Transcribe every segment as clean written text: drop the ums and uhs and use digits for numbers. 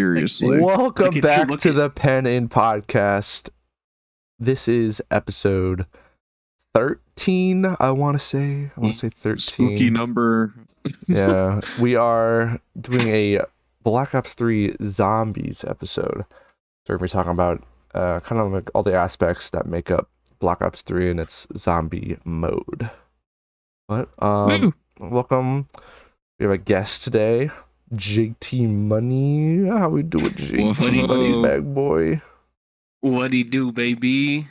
Seriously. Welcome back look to at- the Pen In Podcast. This is episode 13, I want to say. I want to say 13. Spooky number. Yeah, we are doing a Black Ops 3 Zombies episode. So we're going to be talking about kind of like all the aspects that make up Black Ops 3 and its zombie mode. But, welcome. We have a guest today. JT Money. How we doing, JT Money, bag boy? What he do, baby?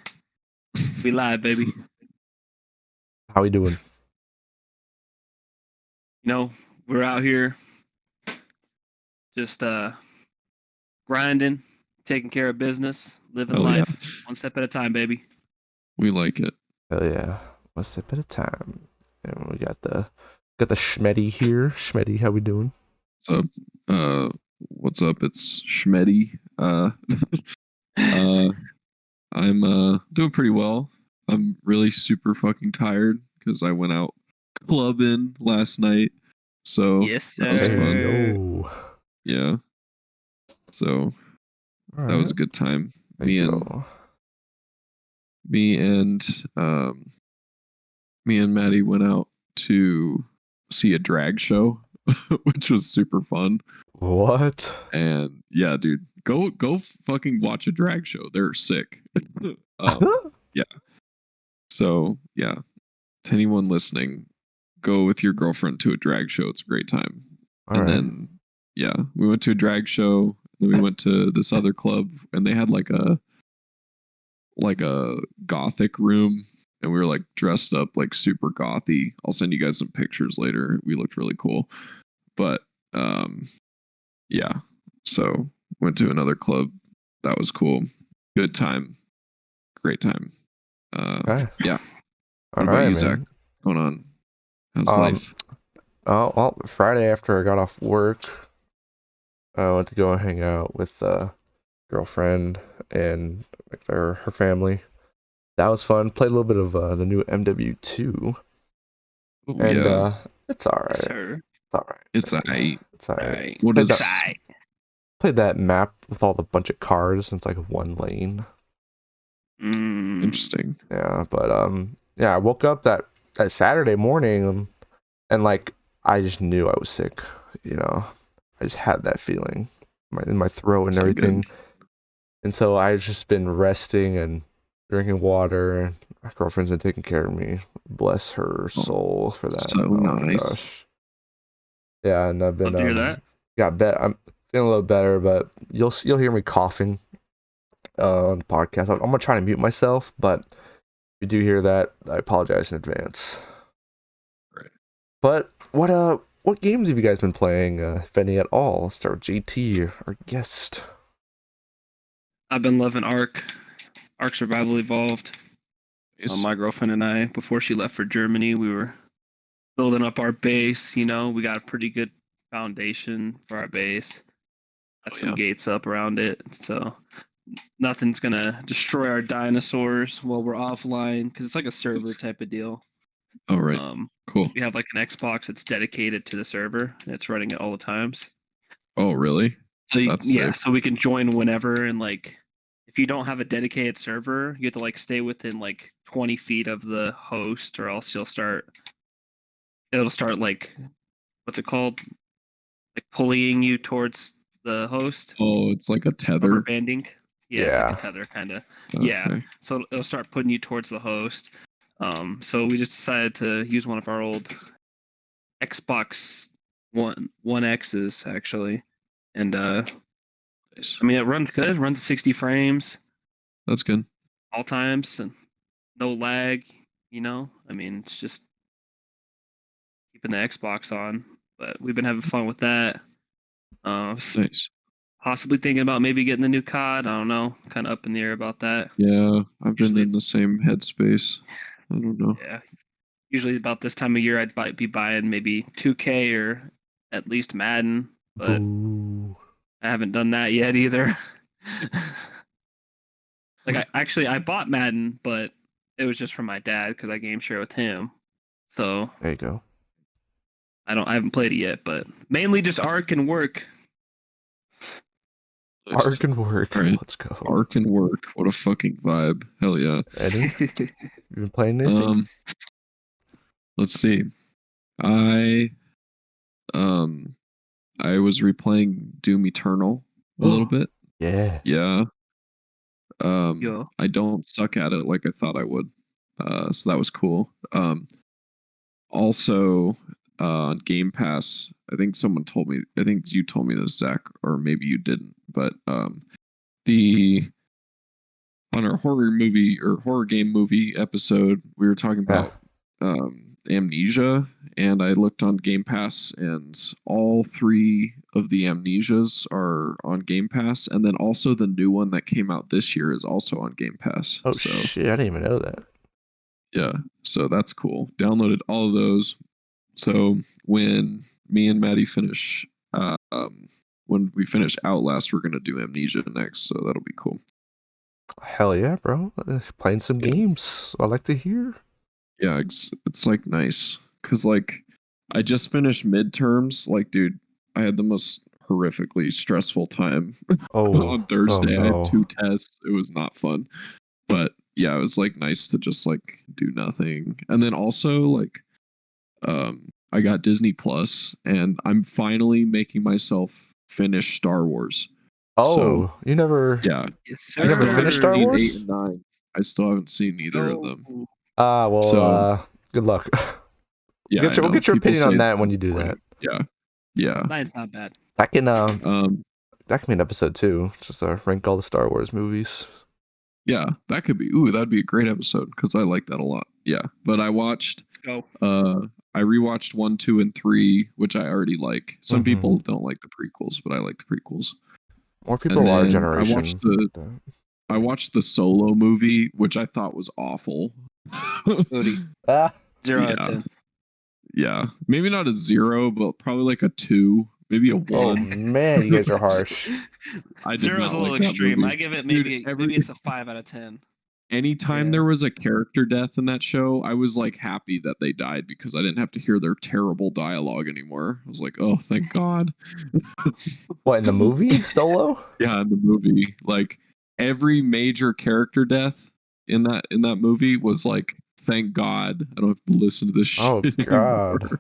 We live, baby. How we doing? You know, we're out here just grinding, taking care of business, living life one step at a time, baby. We like it. Hell yeah. One step at a time. And we got the Schmetty here. Schmetty, how we doing? What's up? It's Schmetty. I'm doing pretty well. I'm really super fucking tired because I went out clubbing last night. So yes, that was fun. Yo. Yeah. So that was a good time. Me and Maddie went out to see a drag show, which was super fun. What? And yeah, dude, go fucking watch a drag show. They're sick. Yeah. So yeah, to anyone listening, go with your girlfriend to a drag show. It's a great time. Then yeah, we went to a drag show. Then we went to this other club, and they had like a gothic room, and we were like dressed up like super gothy. I'll send you guys some pictures later. We looked really cool. But yeah, so went to another club. That was cool. Good time. Great time. Yeah. What about you, Zach? What's going on? How's life? Oh, well, Friday after I got off work, I went to go hang out with a girlfriend and her family. That was fun. Played a little bit of the new MW2. Oh, and yeah. It's alright. Yes, sir. It's alright. It's alright. What is that? Played that map with all the bunch of cars. And it's like one lane. Interesting. Yeah, but yeah, I woke up that Saturday morning and like I just knew I was sick. You know, I just had that feeling in my throat and everything. Good. And so I've just been resting and drinking water, and my girlfriend's been taking care of me. Bless her soul for that. So nice. Gosh. Yeah, and I've been Love to hear that. I'm feeling a little better, but you'll hear me coughing on the podcast. I'm gonna try to mute myself, but if you do hear that, I apologize in advance. Right. But what games have you guys been playing, if any at all? Let's start with JT, our guest. I've been loving Ark Survival Evolved. My girlfriend and I, before she left for Germany, we were building up our base. You know, we got a pretty good foundation for our base. Got some gates up around it, so nothing's gonna destroy our dinosaurs while we're offline, because it's like a server type of deal. Oh, right. Cool. We have like an Xbox that's dedicated to the server, and it's running at all the times. Oh, really? So so we can join whenever, and like if you don't have a dedicated server, you have to like stay within like 20 feet of the host, or else it'll start like, what's it called? Like pulling you towards the host. Oh, it's like a tether. Rubber banding. Yeah, it's like a tether kind of. Okay. Yeah. So it'll start putting you towards the host. So we just decided to use one of our old Xbox One X's actually. And nice. I mean, it runs good. It runs 60 frames. That's good. All times, and no lag. You know, I mean, it's just keeping the Xbox on. But we've been having fun with that. Nice. Possibly thinking about maybe getting the new COD. I don't know. Kind of up in the air about that. Yeah, I've been in the same headspace. I don't know. Yeah. Usually about this time of year, I'd be buying maybe 2K or at least Madden, but I haven't done that yet either. Like I bought Madden, but it was just for my dad because I game share with him. So there you go. I haven't played it yet, but mainly just Ark and work. Nice. Ark and work. All right. Let's go. Ark and work. What a fucking vibe. Hell yeah. Eddie, you been playing anything? Let's see. I I was replaying Doom Eternal a little bit. Yeah. Yeah. Yo. I don't suck at it like I thought I would. So that was cool. Also, on Game Pass, I think someone told me. I think you told me this, Zach, or maybe you didn't. But the on our horror movie or horror game movie episode, we were talking about Amnesia, and I looked on Game Pass, and all 3 of the Amnesias are on Game Pass, and then also the new one that came out this year is also on Game Pass. Oh shit! I didn't even know that. Yeah, so that's cool. Downloaded all of those. So when me and Maddie finish, when we finish Outlast, we're gonna do Amnesia next. So that'll be cool. Hell yeah, bro! Playing some games. I like to hear. Yeah, it's like nice because like I just finished midterms. Like, dude, I had the most horrifically stressful time on Thursday. Oh, no. I had 2 tests. It was not fun, but yeah, it was like nice to just like do nothing. And then also like I got Disney Plus, and I'm finally making myself finish Star Wars. Oh, so, you never? Yeah, Yes, you never finished Star Wars? 8 and 9. I still haven't seen either of them. Well, So, good luck. Yeah, we'll get your opinion on that when you do that. Yeah. Nine's not bad. That can be an episode too. Just rank all the Star Wars movies. Yeah, that could be. Ooh, that'd be a great episode because I like that a lot. Yeah, but I watched. I rewatched 1, 2, and 3, which I already like. Some people don't like the prequels, but I like the prequels. More people our generation. I watched the Solo movie, which I thought was awful. 0 out of 10. Yeah, maybe not a 0, but probably like a 2, maybe a 1. Oh man, you guys are harsh. 0 is a little extreme. I give it maybe it's a 5 out of 10. Anytime there was a character death in that show, I was like happy that they died because I didn't have to hear their terrible dialogue anymore. I was like, oh, thank God. What, in the movie Solo? Yeah, in the movie, like every major character death in that movie was like, thank God I don't have to listen to this shit. Oh God.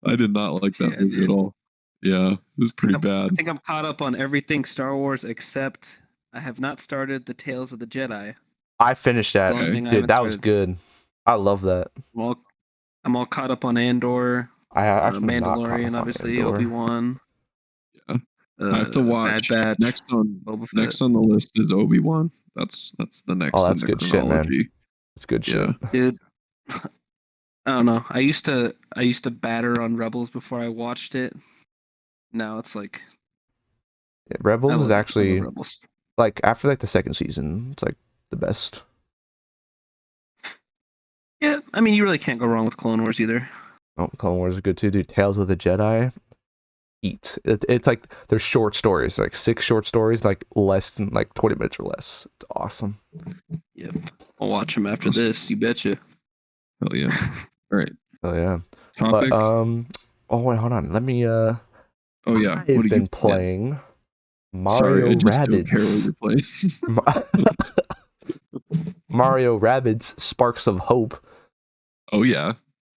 I did not like that movie at all. Yeah, it was pretty bad. I think I'm caught up on everything Star Wars except I have not started the Tales of the Jedi. I finished that. Dude, that was good. I love that. I'm all caught up on Andor. I actually Mandalorian, obviously, Obi-Wan. Yeah. I have to watch. Bad next on the list is Obi-Wan. That's the next. Oh, that's good chronology. Shit, man. It's good shit, dude. I don't know. I used to batter on Rebels before I watched it. Now it's like Rebels is actually like after like the second season, it's like the best. Yeah, I mean you really can't go wrong with Clone Wars either. Oh, Clone Wars is good too, dude. Tales of the Jedi. It's like they're short stories, like 6 short stories, like less than like 20 minutes or less. It's awesome. Yep, I'll watch them after this. You betcha. Hell yeah! All right. Oh yeah. Topic. But, oh wait, hold on. Let me. Oh yeah. I've been playing Mario Rabbids. Mario Rabbids Sparks of Hope. Oh yeah.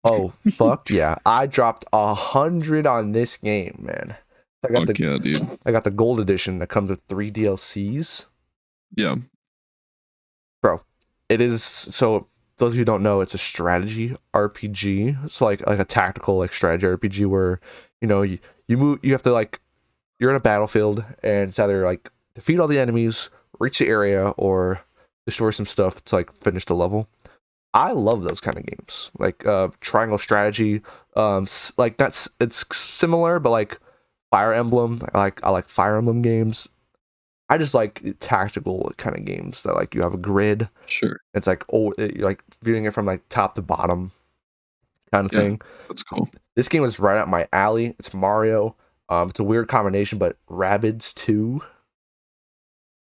Oh fuck yeah! I dropped 100 on this game, man. I got dude. I got the gold edition that comes with 3 DLCs. Yeah, bro. It is so. Those of you who don't know, it's a strategy RPG. It's like a tactical like strategy RPG where you move. You have to like you're in a battlefield and it's either like defeat all the enemies, reach the area, or destroy some stuff to like finish the level. I love those kind of games, like triangle strategy. Like that's it's similar, but like Fire Emblem. I like Fire Emblem games. I just like tactical kind of games that like you have a grid. Sure. It's like you're like viewing it from like top to bottom, kind of thing. That's cool. This game is right up my alley. It's Mario. It's a weird combination, but Rabbids too.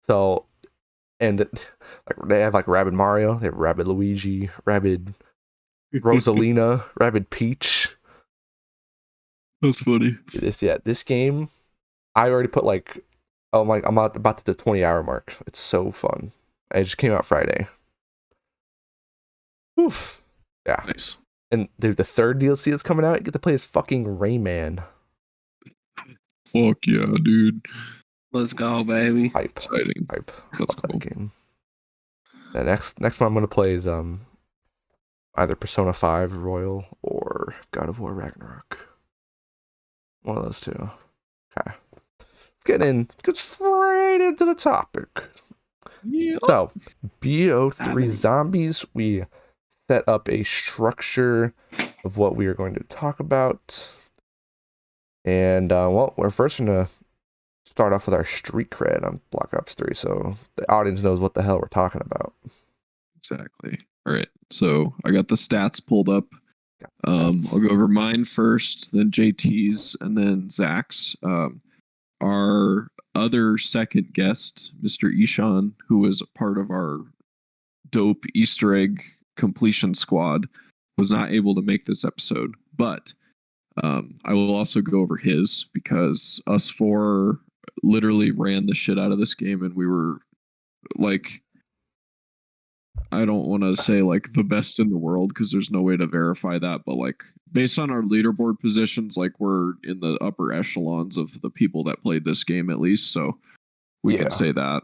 So. And like they have like Rabbid Mario, they have Rabbid Luigi, Rabbid Rosalina, Rabbid Peach. That's funny. This game, I already put like Oh, I'm about to the 20-hour mark. It's so fun. It just came out Friday. Oof. Yeah. Nice. And dude, the third DLC that's coming out, you get to play as fucking Rayman. Fuck yeah, dude. Let's go, baby. Hype. Exciting. Hype. That's Love that cool. game. The next one I'm gonna play is either Persona 5 Royal or God of War Ragnarok. One of those two. Okay. Get straight into the topic. Yeah. So, BO3 Zombies, we set up a structure of what we are going to talk about. And, well, we're first going to start off with our street cred on Black Ops 3, so the audience knows what the hell we're talking about. Exactly. All right. So I got the stats pulled up. I'll go over mine first, then JT's, and then Zach's. Our other second guest, Mr. Ishan, who was a part of our dope Easter egg completion squad, was not able to make this episode. But I will also go over his, because us four literally ran the shit out of this game, and we were like, I don't want to say like the best in the world, because there's no way to verify that, but like based on our leaderboard positions, like we're in the upper echelons of the people that played this game at least, so we can say that.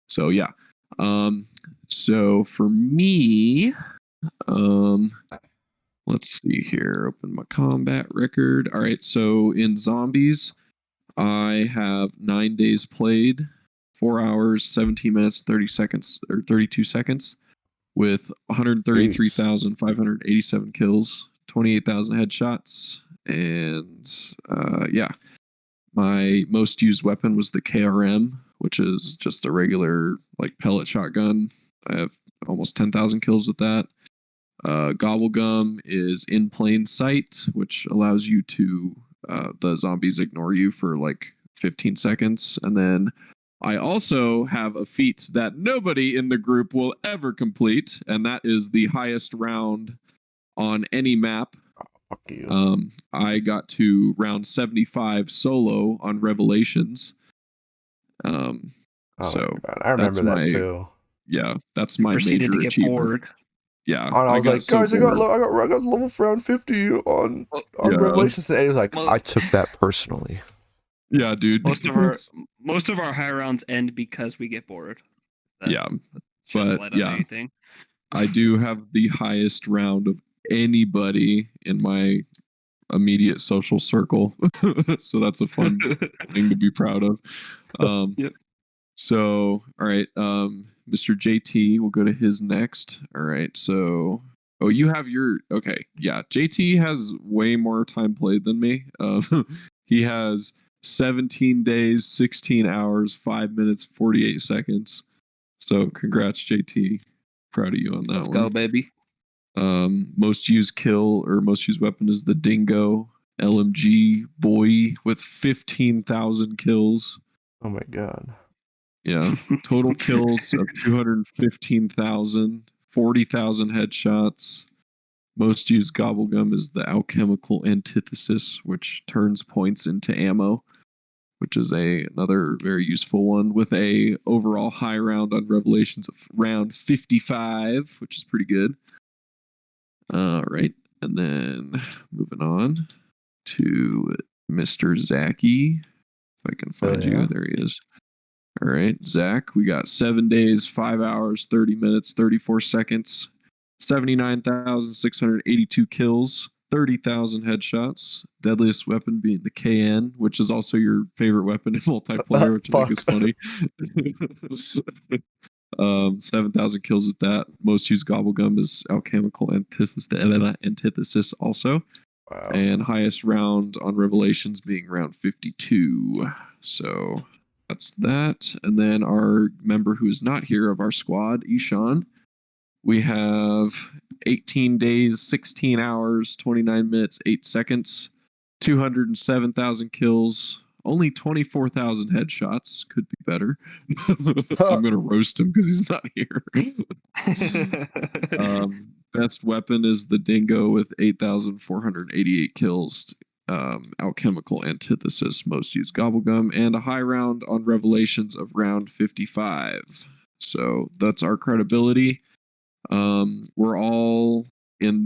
So yeah. So for me, let's see here. Open my combat record. All right, so in zombies, I have 9 days played, 4 hours, 17 minutes, 30 seconds, or 32 seconds, with 133,587 kills, 28,000 headshots, and yeah. My most used weapon was the KRM, which is just a regular like pellet shotgun. I have almost 10,000 kills with that. Gobblegum is in plain sight, which allows you to the zombies ignore you for like 15 seconds. And then I also have a feat that nobody in the group will ever complete, and that is the highest round on any map. Fuck you. I got to round 75 solo on Revelations. Oh So my God. I remember that too. Yeah, that's my Proceeded major to get achievement. bored. Yeah, And I was like, so guys, I got level round 50 on Revelations, and he was like, I took that personally. Yeah, dude. Most of our high rounds end because we get bored. Yeah, but yeah, anything. I do have the highest round of anybody in my immediate social circle, so that's a fun thing to be proud of. Yep. So, all right, Mr. JT, we'll go to his next. All right, so you have your okay, yeah. JT has way more time played than me. He has 17 days, 16 hours, 5 minutes, 48 seconds. So, congrats, JT. Proud of you on that Let's one. go, baby. Most used kill or most used weapon is the Dingo LMG boy with 15,000 kills. Oh my God. Yeah. Total kills of 215,000, 40,000 headshots. Most used gobblegum is the alchemical antithesis, which turns points into ammo, which is another very useful one, with a overall high round on Revelations of round 55, which is pretty good. Right. And then moving on to Mr. Zachy. If I can find you. There he is. All right, Zach, we got 7 days, 5 hours, 30 minutes, 34 seconds, 79,682 kills, 30,000 headshots. Deadliest weapon being the KN, which is also your favorite weapon in multiplayer, which I think is funny. 7,000 kills with that. Most used gobblegum is alchemical antithesis also. Wow. And highest round on Revelations being round 52. So that's that. And then our member who is not here of our squad, Ishan, we have 18 days, 16 hours, 29 minutes, 8 seconds, 207,000 kills, only 24,000 headshots. Could be better. I'm going to roast him because he's not here. Best weapon is the Dingo with 8,488 kills. Alchemical Antithesis, Most Used Gobblegum, and a high round on Revelations of round 55. So that's our credibility. We're all in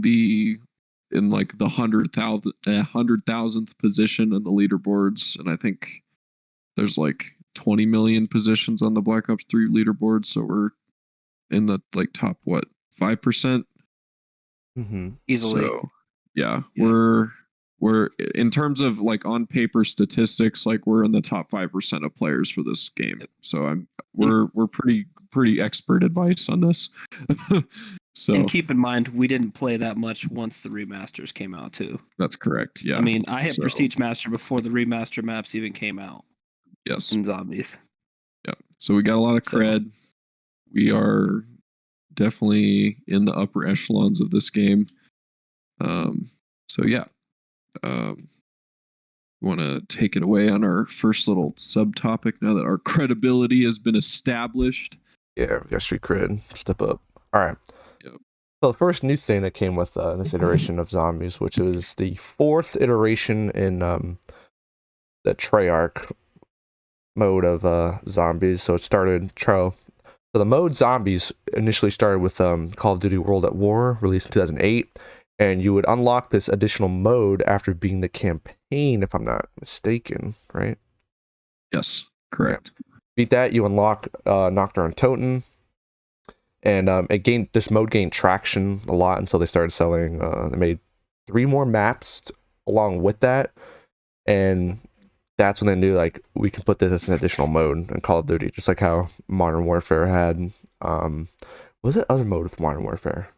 like the 100,000th position in the leaderboards, and I think there's like 20 million positions on the Black Ops 3 leaderboard, so we're in the like top 5%. Easily. So yeah, we're in terms of like on paper statistics, like we're in the top 5% of players for this game. So we're pretty expert advice on this. So and keep in mind, we didn't play that much once the remasters came out too. That's correct. Yeah. I mean, I hit Prestige Master before the remaster maps even came out. Yes. In Zombies. Yeah. So we got a lot of cred. We are definitely in the upper echelons of this game. So yeah. Want to take it away on our first little subtopic now that our credibility has been established? Yeah, we got street cred. Step up. All right. Yep. So the first new thing that came with this iteration of Zombies, which is the 4th iteration in the Treyarch mode of Zombies. So it started So the mode Zombies initially started with Call of Duty World at War, released in 2008. And you would unlock this additional mode after beating the campaign, if I'm not mistaken, right? Yes, correct. Yeah. Beat that, you unlock Nocturne Toten. And this mode gained traction a lot until they started selling. They made 3 more maps along with that. And that's when they knew, like, we can put this as an additional mode in Call of Duty, just like how Modern Warfare had. What was that other mode with Modern Warfare?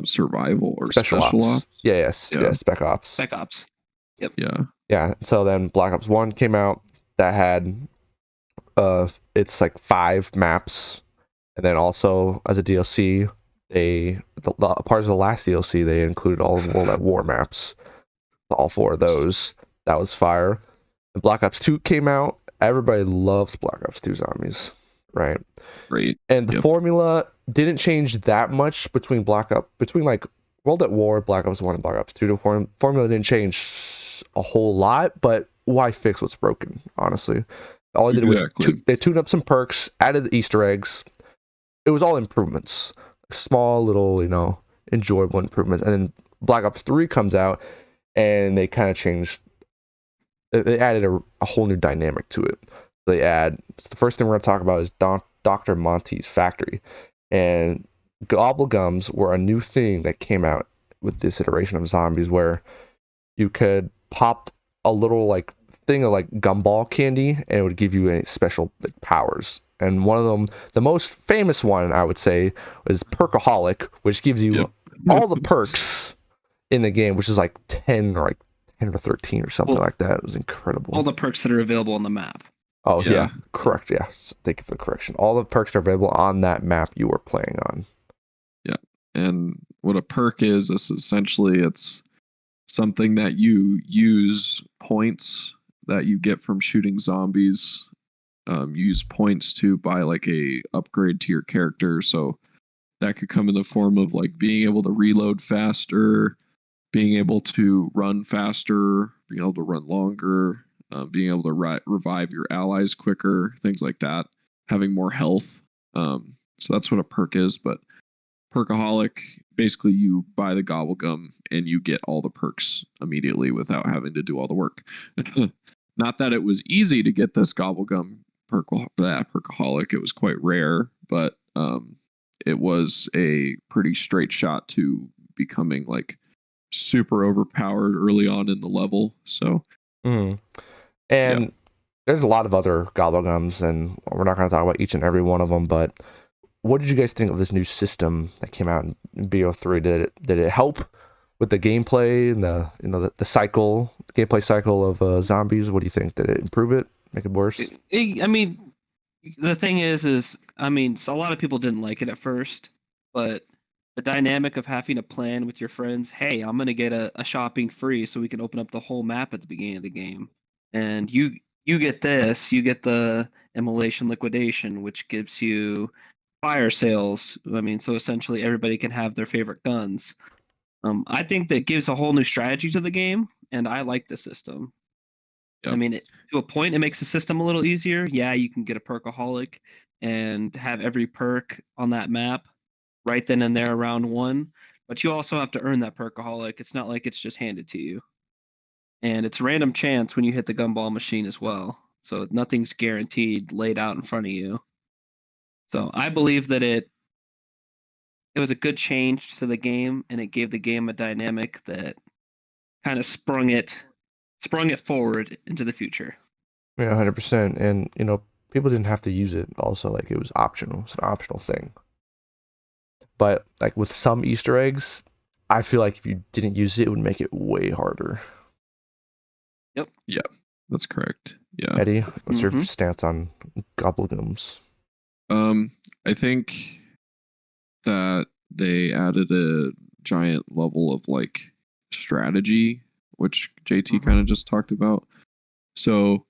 Survival or special ops. Yeah, Spec Ops. Spec Ops. Yep. Yeah. So then Black Ops 1 came out that had it's like 5 maps, and then also as a DLC, part of the last DLC they included all of the World at War maps. All 4 of those. That was fire. And Black Ops 2 came out. Everybody loves Black Ops 2 Zombies, right? Great. And the formula didn't change that much between like World at War, Black Ops 1, and Black Ops 2. The formula didn't change a whole lot, but why fix what's broken, honestly? All they did was they tuned up some perks, added the Easter eggs. It was all improvements. Small, little, enjoyable improvements. And then Black Ops 3 comes out, and they kind of changed. They added a whole new dynamic to it. The first thing we're going to talk about is Dr. Monty's factory. And Gobblegums were a new thing that came out with this iteration of Zombies, where you could pop a little like thing of like gumball candy, and it would give you any special powers. And one of them, the most famous one, I would say, is Perkaholic, which gives you all the perks in the game, which is like 10 or 13 or something like that. It was incredible. All the perks that are available on the map. Oh, yeah. Correct. Yes. Thank you for the correction. All the perks are available on that map you were playing on. Yeah. And what a perk is essentially it's something that you use points that you get from shooting zombies. Use points to buy like a upgrade to your character. So that could come in the form of like being able to reload faster, being able to run faster, being able to run longer, being able to revive your allies quicker, things like that, having more health. So that's what a perk is. But Perkaholic, basically you buy the Gobblegum and you get all the perks immediately without having to do all the work. Not that it was easy to get this Gobblegum Perkaholic. It was quite rare, but it was a pretty straight shot to becoming like super overpowered early on in the level. So and there's a lot of other Gobblegums, and we're not going to talk about each and every one of them, but what did you guys think of this new system that came out in BO3? Did it help with the gameplay and the gameplay cycle of zombies? What do you think? Did it improve it, make it worse? I mean, the thing is a lot of people didn't like it at first, but the dynamic of having a plan with your friends, hey, I'm going to get a shopping free so we can open up the whole map at the beginning of the game. And you get this, you get the immolation liquidation, which gives you fire sales. I mean, so essentially everybody can have their favorite guns. I think that gives a whole new strategy to the game. and I like the system. Yep. I mean, to a point, it makes the system a little easier. Yeah, you can get a perkaholic and have every perk on that map right then and there around 1, but you also have to earn that perkaholic. It's not like it's just handed to you. And it's random chance when you hit the gumball machine as well. So nothing's guaranteed laid out in front of you. So I believe that it was a good change to the game, and it gave the game a dynamic that kind of sprung it forward into the future. Yeah, 100%. And people didn't have to use it. Also, like, it was optional. It's an optional thing. But like with some Easter eggs, I feel like if you didn't use it, it would make it way harder. Yep. Yeah, that's correct. Yeah. Eddie, what's your stance on gobblegums? I think that they added a giant level of like strategy, which JT kind of just talked about. So,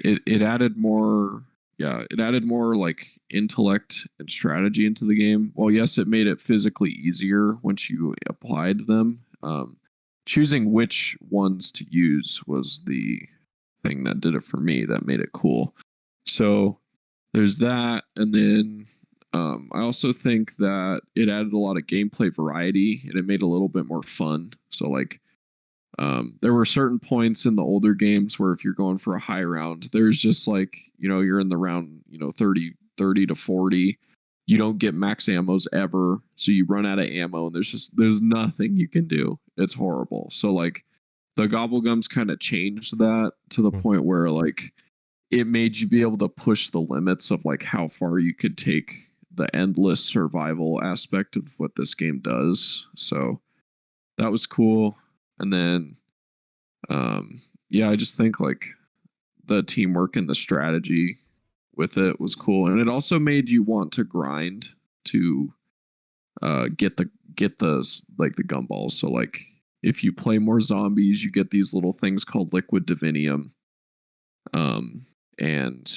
it added more. Yeah, it added more like intellect and strategy into the game. Well, yes, it made it physically easier once you applied them. Choosing which ones to use was the thing that did it for me, that made it cool. So there's that. And then I also think that it added a lot of gameplay variety and it made it a little bit more fun. So like there were certain points in the older games where if you're going for a high round, there's just like, you're in the round, 30 to 40. You don't get max ammos ever. So you run out of ammo and there's nothing you can do. It's horrible. So like the Gobblegums kind of changed that to the point where like it made you be able to push the limits of like how far you could take the endless survival aspect of what this game does. So that was cool. And then I just think like the teamwork and the strategy with it was cool. And it also made you want to grind to get the like the gumballs. So like if you play more zombies, you get these little things called liquid divinium. And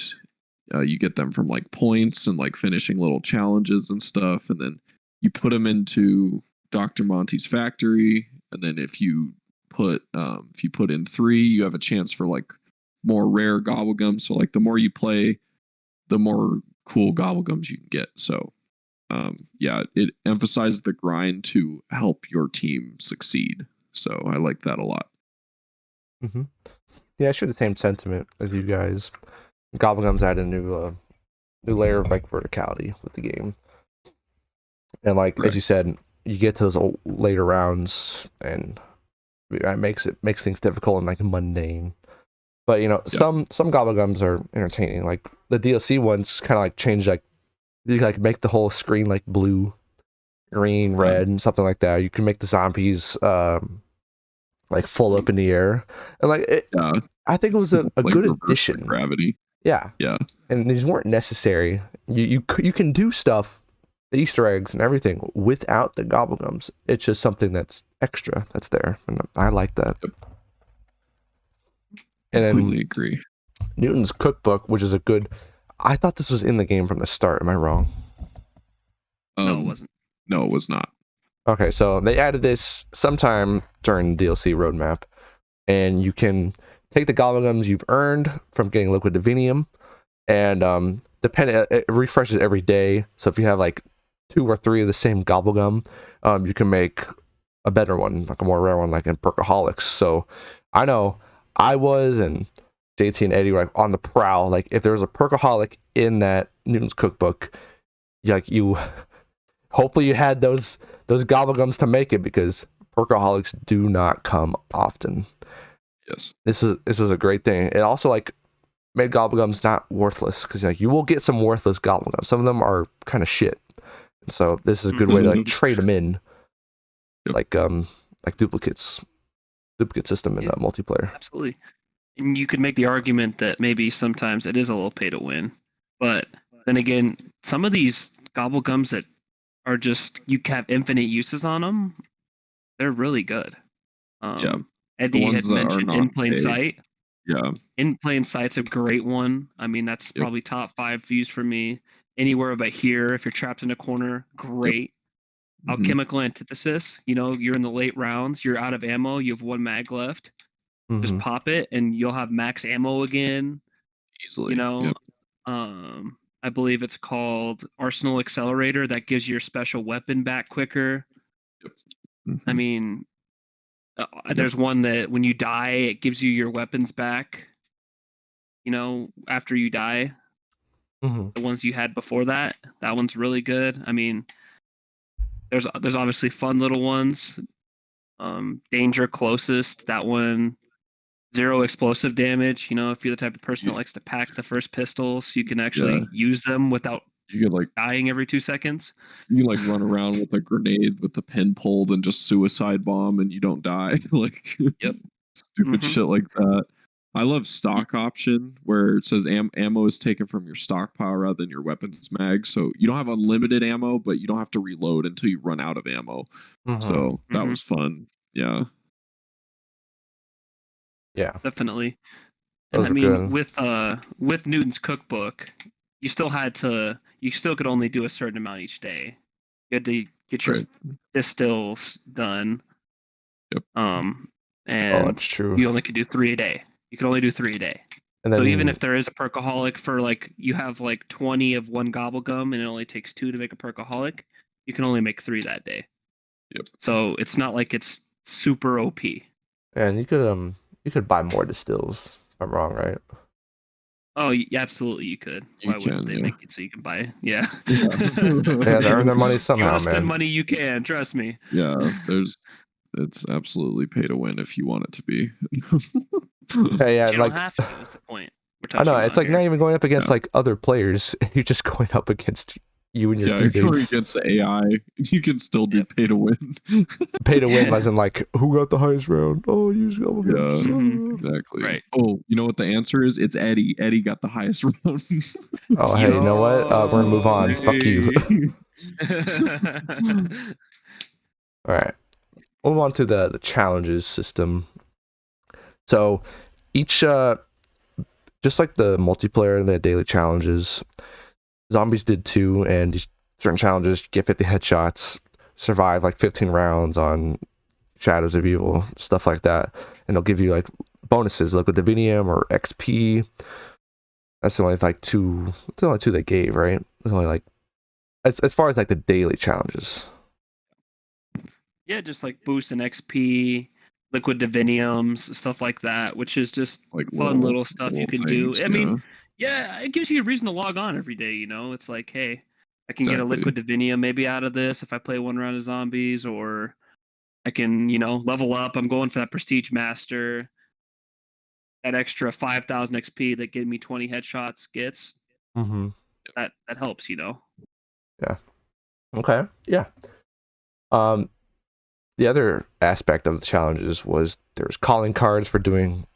you get them from like points and like finishing little challenges and stuff. And then you put them into Dr. Monty's factory. And then if you put in 3, you have a chance for like more rare gobblegums. So like the more you play, the more cool gobblegums you can get. So it emphasized the grind to help your team succeed. So I like that a lot. Mm-hmm. Yeah, I share the same sentiment as you guys. Gobblegums added a new layer of like verticality with the game, and like as you said, you get to those later rounds, and it makes things difficult and like mundane. But some Gobblegums are entertaining. Like the DLC ones, kind of like change, like you like make the whole screen like blue, green, red, and something like that. You can make the zombies like full up in the air, and like I think it was a good addition. Gravity. Yeah. And these weren't necessary. You can do stuff, the Easter eggs and everything, without the Gobblegums. It's just something that's extra that's there, and I like that. Yep. And completely agree. Newton's Cookbook, which is a good. I thought this was in the game from the start. Am I wrong? No, it wasn't. No, it was not. Okay, so they added this sometime during the DLC roadmap, and you can take the Gobblegums you've earned from getting Liquid Divinium, and it refreshes every day. So if you have like 2 or 3 of the same Gobblegum, you can make a better one, like a more rare one, like in Perkaholics. So I know I was, and JT and Eddie were like on the prowl. Like if there was a Perkaholic in that Newton's Cookbook, hopefully you had those Gobblegums to make it, because Perkaholics do not come often. Yes. This is a great thing. It also like made Gobblegums not worthless, because like you will get some worthless Gobblegums. Some of them are kind of shit. And so this is a good way to like trade them in, like duplicate system in multiplayer. Absolutely. And you could make the argument that maybe sometimes it is a little pay to win, but then again, some of these Gobblegums that are just, you have infinite uses on them, they're really good. Eddie had mentioned In Plain Sight. Yeah. In Plain Sight's a great one. I mean, that's probably top 5 views for me. Anywhere but Here, if you're trapped in a corner, great. alchemical antithesis. You know, you're in the late rounds, you're out of ammo, you have one mag left. Just pop it, and you'll have max ammo again. Easily. You know, Yep. I believe it's called Arsenal Accelerator that gives your special weapon back quicker. Yep. I mean, there's one that when you die, it gives you your weapons back. You know, after you die, the ones you had before that one's really good. I mean, there's obviously fun little ones. Danger closest, that one. 0 explosive damage. You know, if you're the type of person that likes to pack the first pistols, you can actually use them without you could like dying every 2 seconds. You like run around with a grenade with the pin pulled and just suicide bomb and you don't die. Like stupid shit like that. I love stock option where it says ammo is taken from your stockpile rather than your weapons mag. So you don't have unlimited ammo, but you don't have to reload until you run out of ammo. So that was fun. Yeah. Yeah. Definitely. And I mean, with Newton's cookbook, you still could only do a certain amount each day. You had to get your distills done. Yep. And that's true. you only could do 3 a day. You could only do 3 a day. And then, so even if there is a perkaholic for like you have like 20 of one gobble gum and it only takes 2 to make a perkaholic, you can only make 3 that day. Yep. So it's not like it's super OP. And you could buy more distills, if I'm wrong, right? Oh, yeah, absolutely, you could. Why wouldn't they make it so you can buy? Yeah. Yeah, they earn their money somehow, you want to spend money, you can. Trust me. Yeah, it's absolutely pay to win if you want it to be. Yeah, you don't have to. Is the point. I know it's like not even going up against like other players. You're just going up against you and your teammates. Going against the AI, you can still do pay to win. Pay to win, as in like who got the highest round? Oh, you go. Yeah, exactly. Right. Oh, you know what the answer is? It's Eddie. Eddie got the highest round. Oh, hey, you know what? We're gonna move on. Fuck you. All right. We'll move on to the challenges system. So each just like the multiplayer and the daily challenges, zombies did too, and certain challenges get 50 headshots, survive like 15 rounds on Shadows of Evil, stuff like that, and they'll give you like bonuses, like Divinium or XP. That's the only two they gave, right? There's only like as far as like the daily challenges. Yeah, just like boost and XP, liquid diviniums, stuff like that, which is just like fun little stuff you can do. I mean, yeah, it gives you a reason to log on every day, you know? It's like, hey, I can get a liquid divinium maybe out of this if I play one round of zombies, or I can, level up. I'm going for that prestige master. That extra 5,000 XP that gave me 20 headshots gets. That helps, Yeah. Okay. Yeah. The other aspect of the challenges was there was calling cards for doing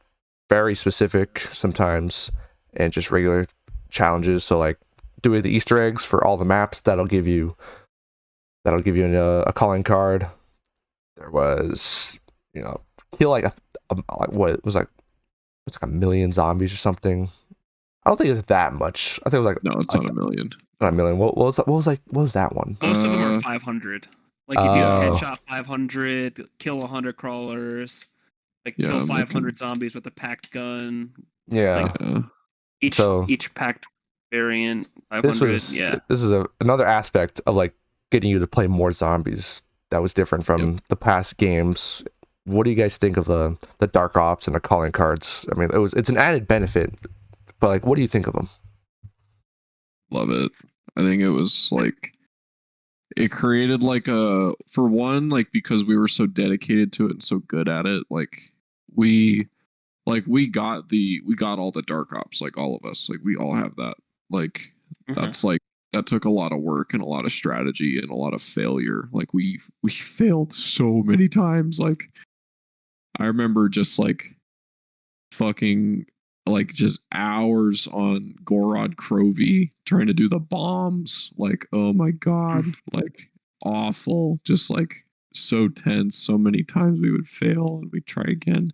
very specific sometimes and just regular challenges. So like doing the Easter eggs for all the maps, that'll give you a calling card. There was, kill like what it was like a million zombies or something. I don't think it's that much. I think it was like no, it's not a million. Not a million. What was that one? Most of them are 500. Like if you headshot 500, kill 100 crawlers, like kill 500 zombies with a packed gun. Yeah. Each packed variant 500. This is another aspect of like getting you to play more zombies that was different from the past games. What do you guys think of the dark ops and the calling cards? I mean, it's an added benefit, but like, what do you think of them? Love it. I think it was like it created like for one, like because we were so dedicated to it and so good at it, like we got all the dark ops, like all of us, like we all have that. Like that's like that took a lot of work and a lot of strategy and a lot of failure. Like we failed so many times. Like I remember just like fucking like just hours on Gorod Crovey trying to do the bombs. Like, oh my God, like awful. Just like so tense. So many times we would fail and we'd try again.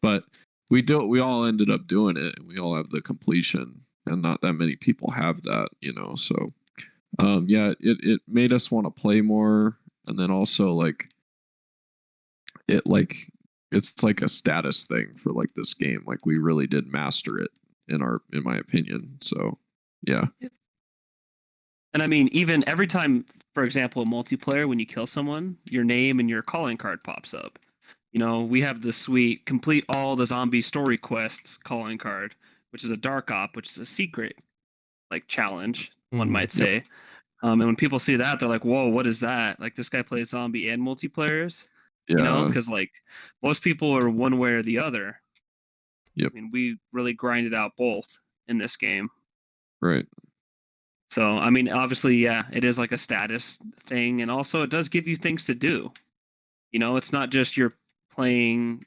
But we all ended up doing it, and we all have the completion, and not that many people have that, So it made us want to play more. And then also like it like it's like a status thing for like this game. Like we really did master it in my opinion. So yeah. And I mean, even every time, for example, multiplayer, when you kill someone, your name and your calling card pops up. We have the sweet complete all the zombie story quests calling card, which is a dark op, which is a secret like challenge, one might Yep. say. And when people see that, they're like, "Whoa, what is that?" Like this guy plays zombie and multiplayers, Yeah. because like most people are one way or the other. Yep. I mean, we really grinded out both in this game. Right. So, I mean, obviously, yeah, it is like a status thing, and also it does give you things to do. It's not just you're playing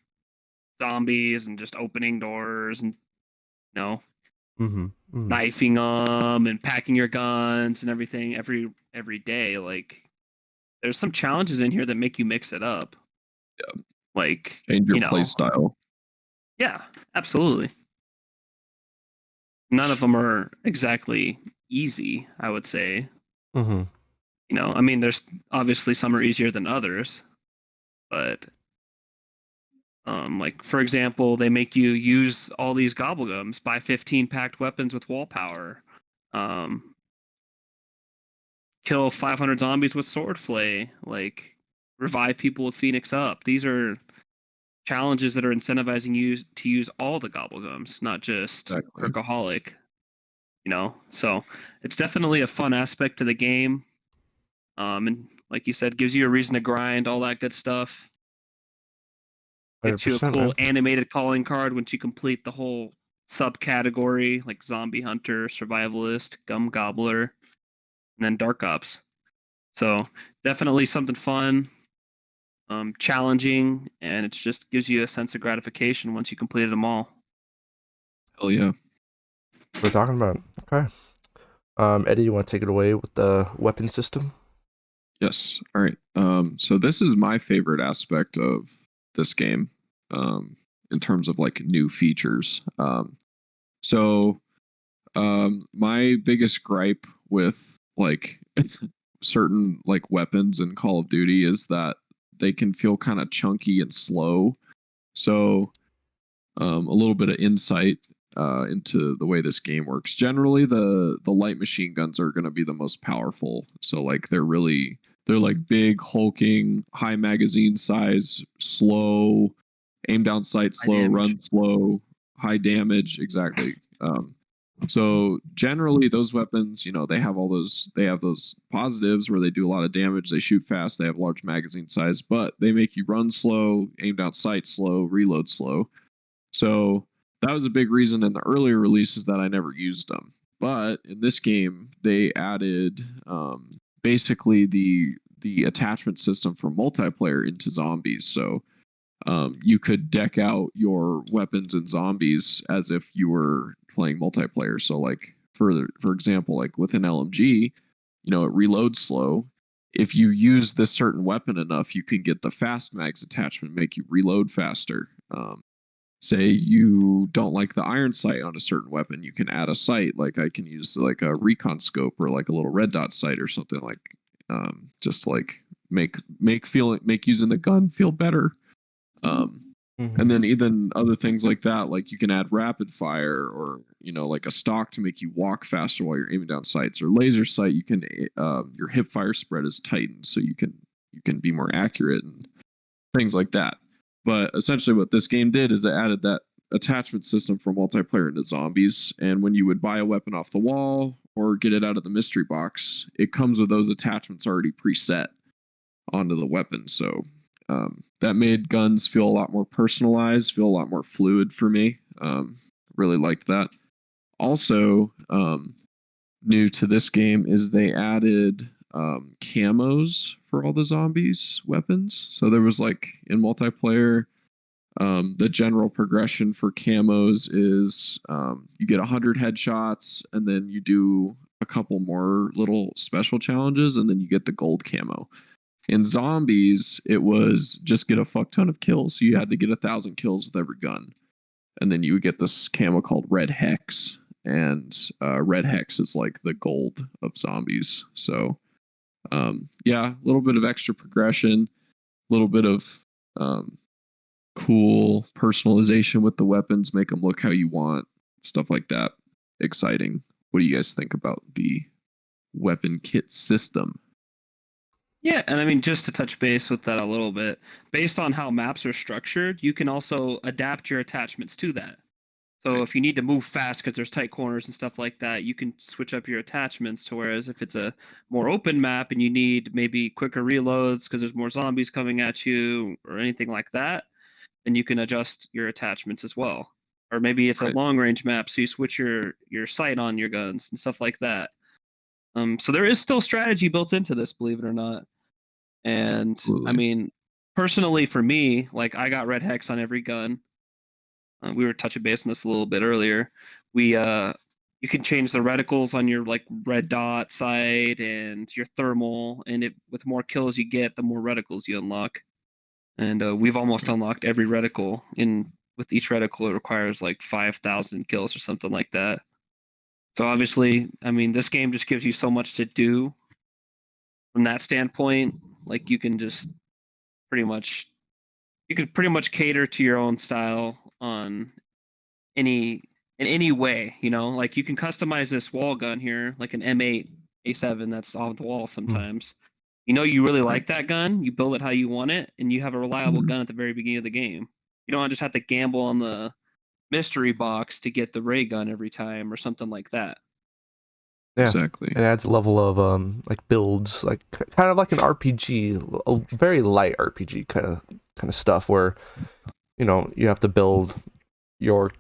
zombies and just opening doors and knifing them and packing your guns and everything every day. Like, there's some challenges in here that make you mix it up. Yeah. Like, Change your play style. Yeah, absolutely. None of them are exactly easy, I would say. I mean, there's obviously some are easier than others, but like for example, they make you use all these gobblegums, buy 15 packed weapons with wall power, kill 500 zombies with sword flay, like revive people with Phoenix Up. These are challenges that are incentivizing you to use all the gobblegums, not just Kirkaholic. So it's definitely a fun aspect to the game. And like you said, gives you a reason to grind, all that good stuff. Gets you a cool animated calling card once you complete the whole subcategory, like Zombie Hunter, Survivalist, Gum Gobbler, and then Dark Ops. So definitely something fun, challenging, and it just gives you a sense of gratification once you completed them all. Hell yeah. We're talking about. Okay. Eddie, you want to take it away with the weapon system? Yes. All right. So this is my favorite aspect of this game, in terms of like new features. My biggest gripe with like certain like weapons in Call of Duty is that they can feel kind of chunky and slow. So a little bit of insight into the way this game works. Generally, the light machine guns are going to be the most powerful. So like they're like big, hulking, high magazine size, slow, aim down sight, slow, run slow, high damage. Exactly. So generally, those weapons, they have those positives where they do a lot of damage, they shoot fast, they have large magazine size, but they make you run slow, aim down sight slow, reload slow. So that was a big reason in the earlier releases that I never used them. But in this game, they added basically the attachment system for multiplayer into zombies. So you could deck out your weapons and zombies as if you were playing multiplayer. So like for example, like with an LMG, it reloads slow. If you use this certain weapon enough, you can get the fast mags attachment, make you reload faster. Say you don't like the iron sight on a certain weapon, you can add a sight. Like I can use like a recon scope or like a little red dot sight or something, like just like make using the gun feel better. And then even other things like that, like you can add rapid fire or like a stock to make you walk faster while you're aiming down sights, or laser sight. You can your hip fire spread is tightened so you can be more accurate and things like that. But essentially what this game did is it added that attachment system for multiplayer into zombies. And when you would buy a weapon off the wall or get it out of the mystery box, it comes with those attachments already preset onto the weapon. So that made guns feel a lot more personalized, feel a lot more fluid for me. Really liked that. Also, new to this game is they added camos for all the zombies weapons. So there was like in multiplayer, the general progression for camos is you get 100 headshots and then you do a couple more little special challenges and then you get the gold camo. In zombies, it was just get a fuck ton of kills. So you had to get 1,000 kills with every gun. And then you would get this camo called Red Hex. And Red Hex is like the gold of zombies. So Yeah, a little bit of extra progression, a little bit of cool personalization with the weapons, make them look how you want, stuff like that. Exciting. What do you guys think about the weapon kit system? Yeah, and I mean, just to touch base with that a little bit, based on how maps are structured, you can also adapt your attachments to that. So if you need to move fast because there's tight corners and stuff like that, you can switch up your attachments to whereas if it's a more open map and you need maybe quicker reloads because there's more zombies coming at you or anything like that, then you can adjust your attachments as well. Or maybe it's a Right. long range map, so you switch your sight on your guns and stuff like that. So there is still strategy built into this, believe it or not. And I Absolutely. mean, personally for me, like I got red hex on every gun. We were touching base on this a little bit earlier. We you can change the reticles on your like red dot sight and your thermal, and it with more kills you get, the more reticles you unlock. And we've almost unlocked every reticle. In with each reticle, it requires like 5,000 kills or something like that. So obviously, I mean, this game just gives you so much to do from that standpoint. Like pretty much you could pretty much cater to your own style on any in any way, you know, like you can customize this wall gun here, like an M8 A7 that's off the wall sometimes. You know, you really Right. like that gun, you build it how you want it, and you have a reliable Mhm. gun at the very beginning of the game. You don't just have to gamble on the mystery box to get the ray gun every time or something like that. Yeah, Exactly. it adds a level of like builds, like kind of like an RPG, a very light RPG kind of stuff where you have to build your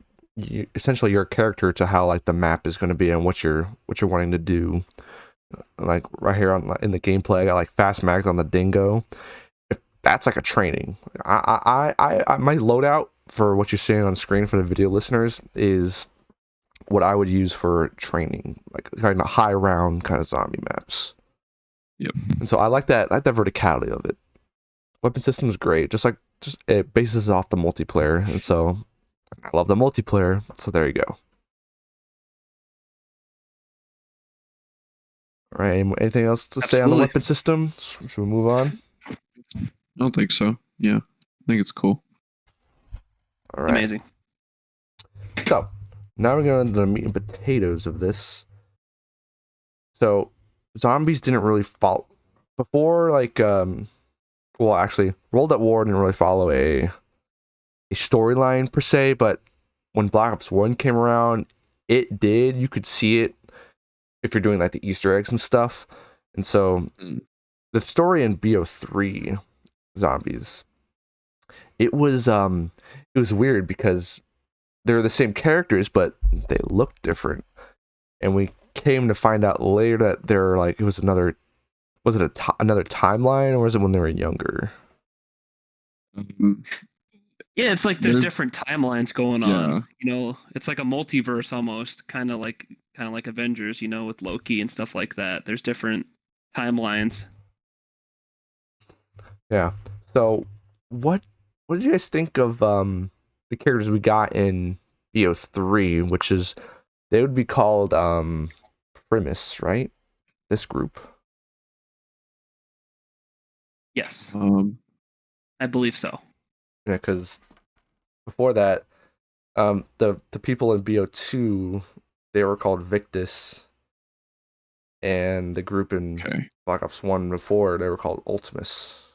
essentially your character to how like the map is going to be and what you're wanting to do. Like right here in the gameplay, I got like fast mags on the dingo. If that's like a training, my loadout for what you're seeing on screen for the video listeners is what I would use for training, like kind of high round kind of zombie maps. Yep. And so I like that verticality of it. Weapon system is great, just it bases off the multiplayer, and so I love the multiplayer. So there you go. All right, anything else to say on the Absolutely. weapon system? Should we move on? I don't think so. Yeah. I think it's cool. All right. Amazing. So now we're going to the meat and potatoes of this. So zombies didn't really follow before, like well, actually, World at War didn't really follow a storyline per se, but when Black Ops 1 came around, it did. You could see it if you're doing like the Easter eggs and stuff. And so Mm. the story in BO3 zombies, it was weird because they're the same characters, but they look different. And we came to find out later that they're like it was another was it another timeline or was it when they were younger? Um, Yeah, it's like there's there's different timelines going on. yeah. You know, it's like a multiverse almost, kind of like Avengers, you know, with Loki and stuff like that. There's different timelines. Yeah. So what did you guys think of the characters we got in BO3, which is they would be called Primus, right? This group. Yes, Um, I believe so. Yeah, because before that, the people in BO2 they were called Victus, and the group in okay. Black Ops 1 before they were called Ultimus.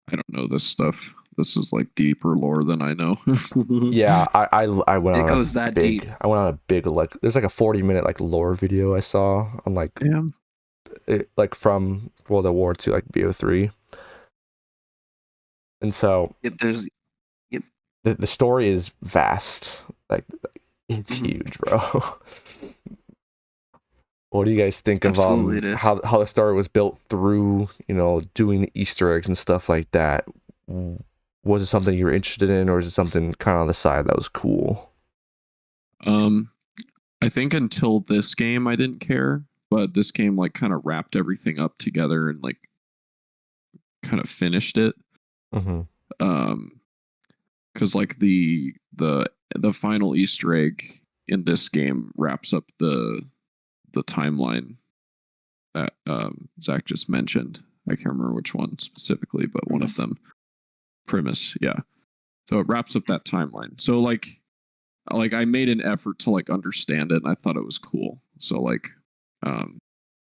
I don't know this stuff. This is like deeper lore than I know. Yeah, I went It on goes that deep. I went on a big like there's like a 40-minute like lore video I saw on like Damn. like from World at War to like BO3. And so Yep, there's yep. the story is vast. Like it's Mhm. huge, bro. What do you guys think of Absolutely it is. how the story was built through, doing the Easter eggs and stuff like that? Was it something you were interested in or is it something kind of on the side that was cool? Um, I think until this game I didn't care, but this game like kind of wrapped everything up together and like kind of finished it. Mm-hmm. Because like the final Easter egg in this game wraps up the timeline that Zach just mentioned. I can't remember which one specifically, but one of them. Premise, yeah. So it wraps up that timeline. So like I made an effort to like understand it, and I thought it was cool. So like,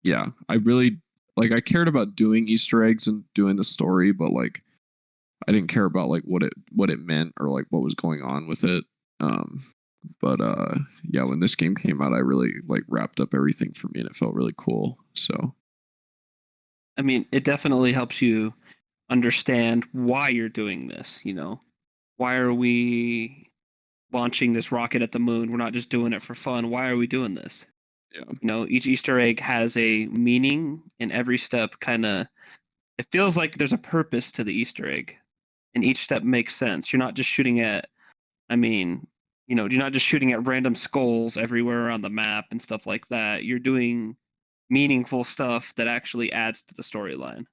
yeah, I really like I cared about doing Easter eggs and doing the story, but like I didn't care about like what it meant or like what was going on with it. But yeah, when this game came out, I really like wrapped up everything for me, and it felt really cool. So I mean, it definitely helps you understand why you're doing this. You know, why are we launching this rocket at the moon? We're not just doing it for fun. Why are we doing this? yeah, You know, each Easter egg has a meaning, and every step kind of it feels like there's a purpose to the Easter egg, and each step makes sense. You're not just shooting at, I mean, you know, you're not just shooting at random skulls everywhere around the map and stuff like that. You're doing meaningful stuff that actually adds to the storyline.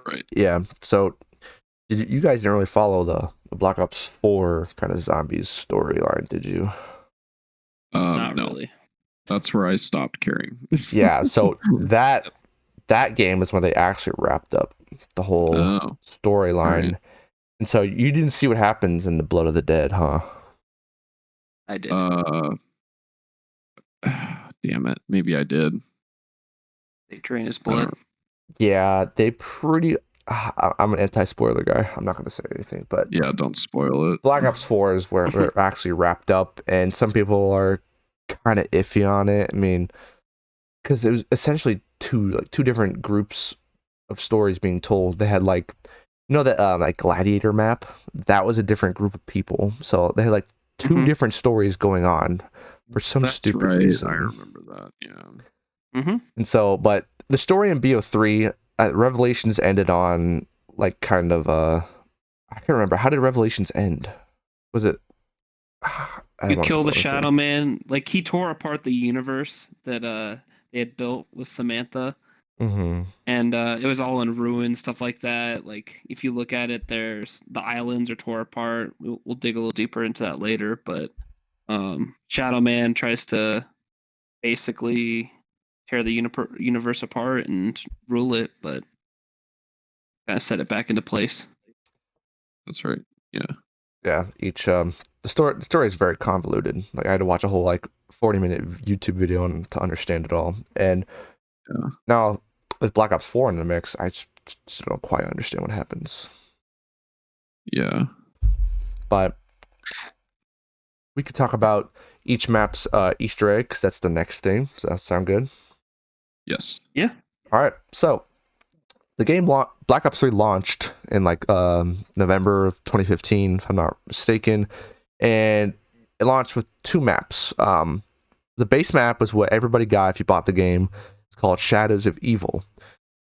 right. Yeah. So you guys didn't really follow the Black Ops 4 kind of zombies storyline, did you? Not No. really. That's where I stopped caring. Yeah. So that game is when they actually wrapped up the whole storyline. Right. And so you didn't see what happens in the Blood of the Dead, huh? I did. Damn it. Maybe I did. They drain his blood. Yeah, they pretty. I'm an anti-spoiler guy. I'm not going to say anything, but Yeah, don't spoil it. Black Ops 4 is where it actually wrapped up, and some people are kind of iffy on it. I mean, because it was essentially two different groups of stories being told. They had like, that like Gladiator map. That was a different group of people, so they had like two different stories going on for some stupid reason. I remember that. Yeah. And so, but the story in BO3, Revelations ended on like kind of I can't remember. How did Revelations end? Was it? You kill the Shadow Man. Like he tore apart the universe that they had built with Samantha. And it was all in ruins, stuff like that. Like if you look at it, there's the islands are tore apart. We'll dig a little deeper into that later, but Shadow Man tries to basically tear the universe apart and rule it, but kind of set it back into place. That's right. Yeah. Yeah. Each the story is very convoluted. Like I had to watch a whole like 40-minute YouTube video to understand it all. And now with Black Ops 4 in the mix, I just don't quite understand what happens. Yeah. But we could talk about each map's Easter egg, because that's the next thing. Does that sound good? Yes. Yeah. All right. So the game Black Ops 3 launched in like November of 2015, if I'm not mistaken, and it launched with two maps. The base map was what everybody got if you bought the game. It's called Shadows of Evil.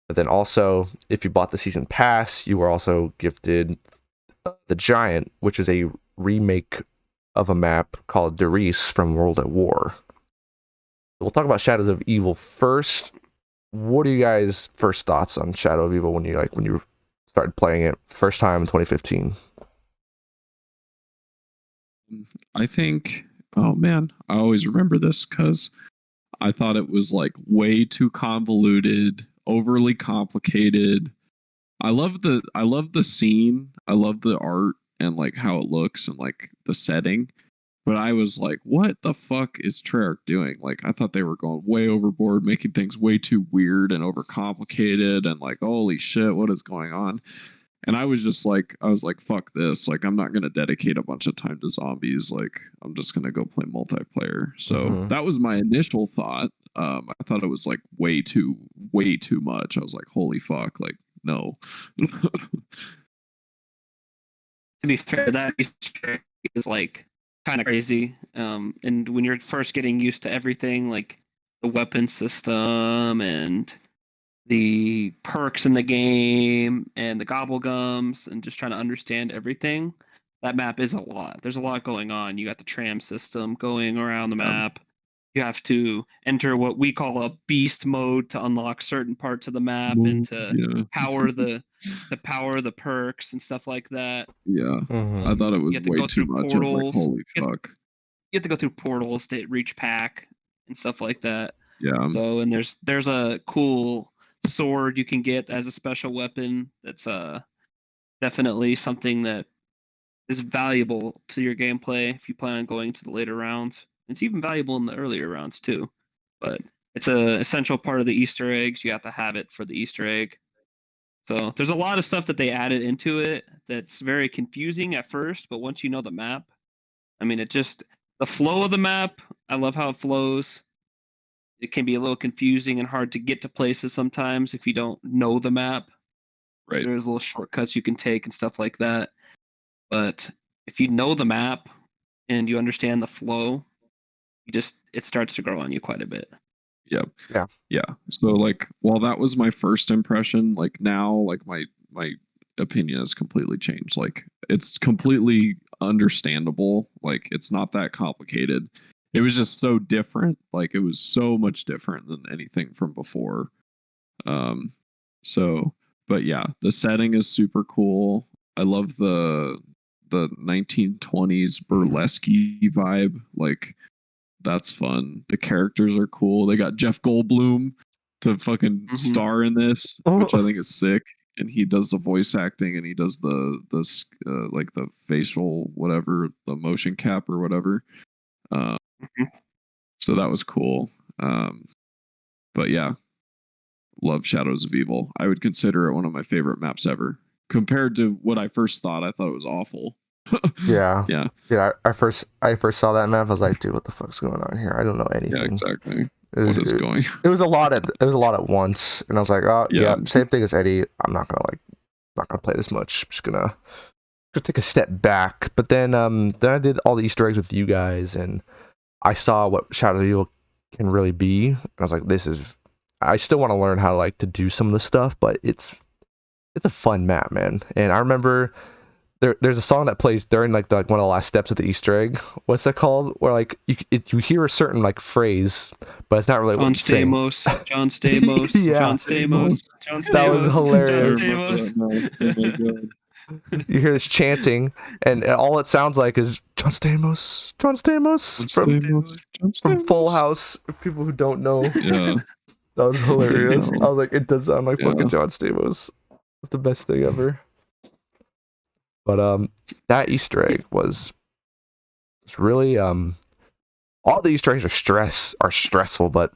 But then also, if you bought the season pass, you were also gifted the Giant, which is a remake of a map called Derice from World at War. We'll talk about Shadows of Evil first. What are you guys' first thoughts on Shadow of Evil when you started playing it first time in 2015? I think, oh man, I always remember this because I thought it was like way too convoluted, overly complicated. I love the scene. I love the art and like how it looks and like the setting. But I was like, what the fuck is Treyarch doing? Like, I thought they were going way overboard, making things way too weird and overcomplicated and like, holy shit, what is going on? And I was like, fuck this. Like, I'm not going to dedicate a bunch of time to zombies. Like, I'm just going to go play multiplayer. So that was my initial thought. I thought it was like way too much. I was like, holy fuck. Like, no. To be fair, that is like kind of crazy. And when you're first getting used to everything, like the weapon system and the perks in the game and the gobble gums and just trying to understand everything, that map is a lot. There's a lot going on. You got the tram system going around the map. You have to enter what we call a beast mode to unlock certain parts of the map and to power the perks and stuff like that. Yeah. I thought it was way too much. I was like, holy fuck. You have to go through portals to reach pack and stuff like that. Yeah. So, and there's a cool sword you can get as a special weapon. That's definitely something that is valuable to your gameplay if you plan on going to the later rounds. It's even valuable in the earlier rounds too, but it's a essential part of the Easter eggs. You have to have it for the Easter egg. So there's a lot of stuff that they added into it that's very confusing at first, but once you know the map, I mean, the flow of the map, I love how it flows. It can be a little confusing and hard to get to places sometimes if you don't know the map. Right. So there's little shortcuts you can take and stuff like that. But if you know the map and you understand the flow, it starts to grow on you quite a bit. Yep. Yeah. Yeah. So like while that was my first impression, like now like my opinion has completely changed. Like it's completely understandable. Like it's not that complicated. It was just so different. Like it was so much different than anything from before. So but yeah, the setting is super cool. I love the 1920s burlesque vibe. Like that's fun. The characters are cool. They got Jeff Goldblum to fucking star in this, which I think is sick. And he does the voice acting, and he does the like the facial whatever, the motion cap or whatever. So that was cool. But yeah, love Shadows of Evil. I would consider it one of my favorite maps ever. Compared to what I first thought, I thought it was awful. Yeah. Yeah. Yeah. I first saw that map. I was like, dude, what the fuck's going on here? I don't know anything. Yeah, exactly. What is going? It was a lot at once, and I was like, oh yeah, same thing as Eddie. I'm not gonna play this much. I'm just gonna take a step back. But then I did all the Easter eggs with you guys, and I saw what Shadows of Evil can really be, and I was like, this is. I still want to learn how to do some of the stuff, but it's a fun map, man. And I remember there's a song that plays during one of the last steps of the Easter egg. What's that called? Where you hear a certain phrase, but it's not really John what it's saying. John Stamos. Yeah. John Stamos. That was hilarious. John Stamos. You hear this chanting, and all it sounds like is John Stamos from Full House. People who don't know. Yeah. That was hilarious. I was like, it does sound like fucking John Stamos. It's the best thing ever. But that Easter egg it's really all the Easter eggs are stressful, but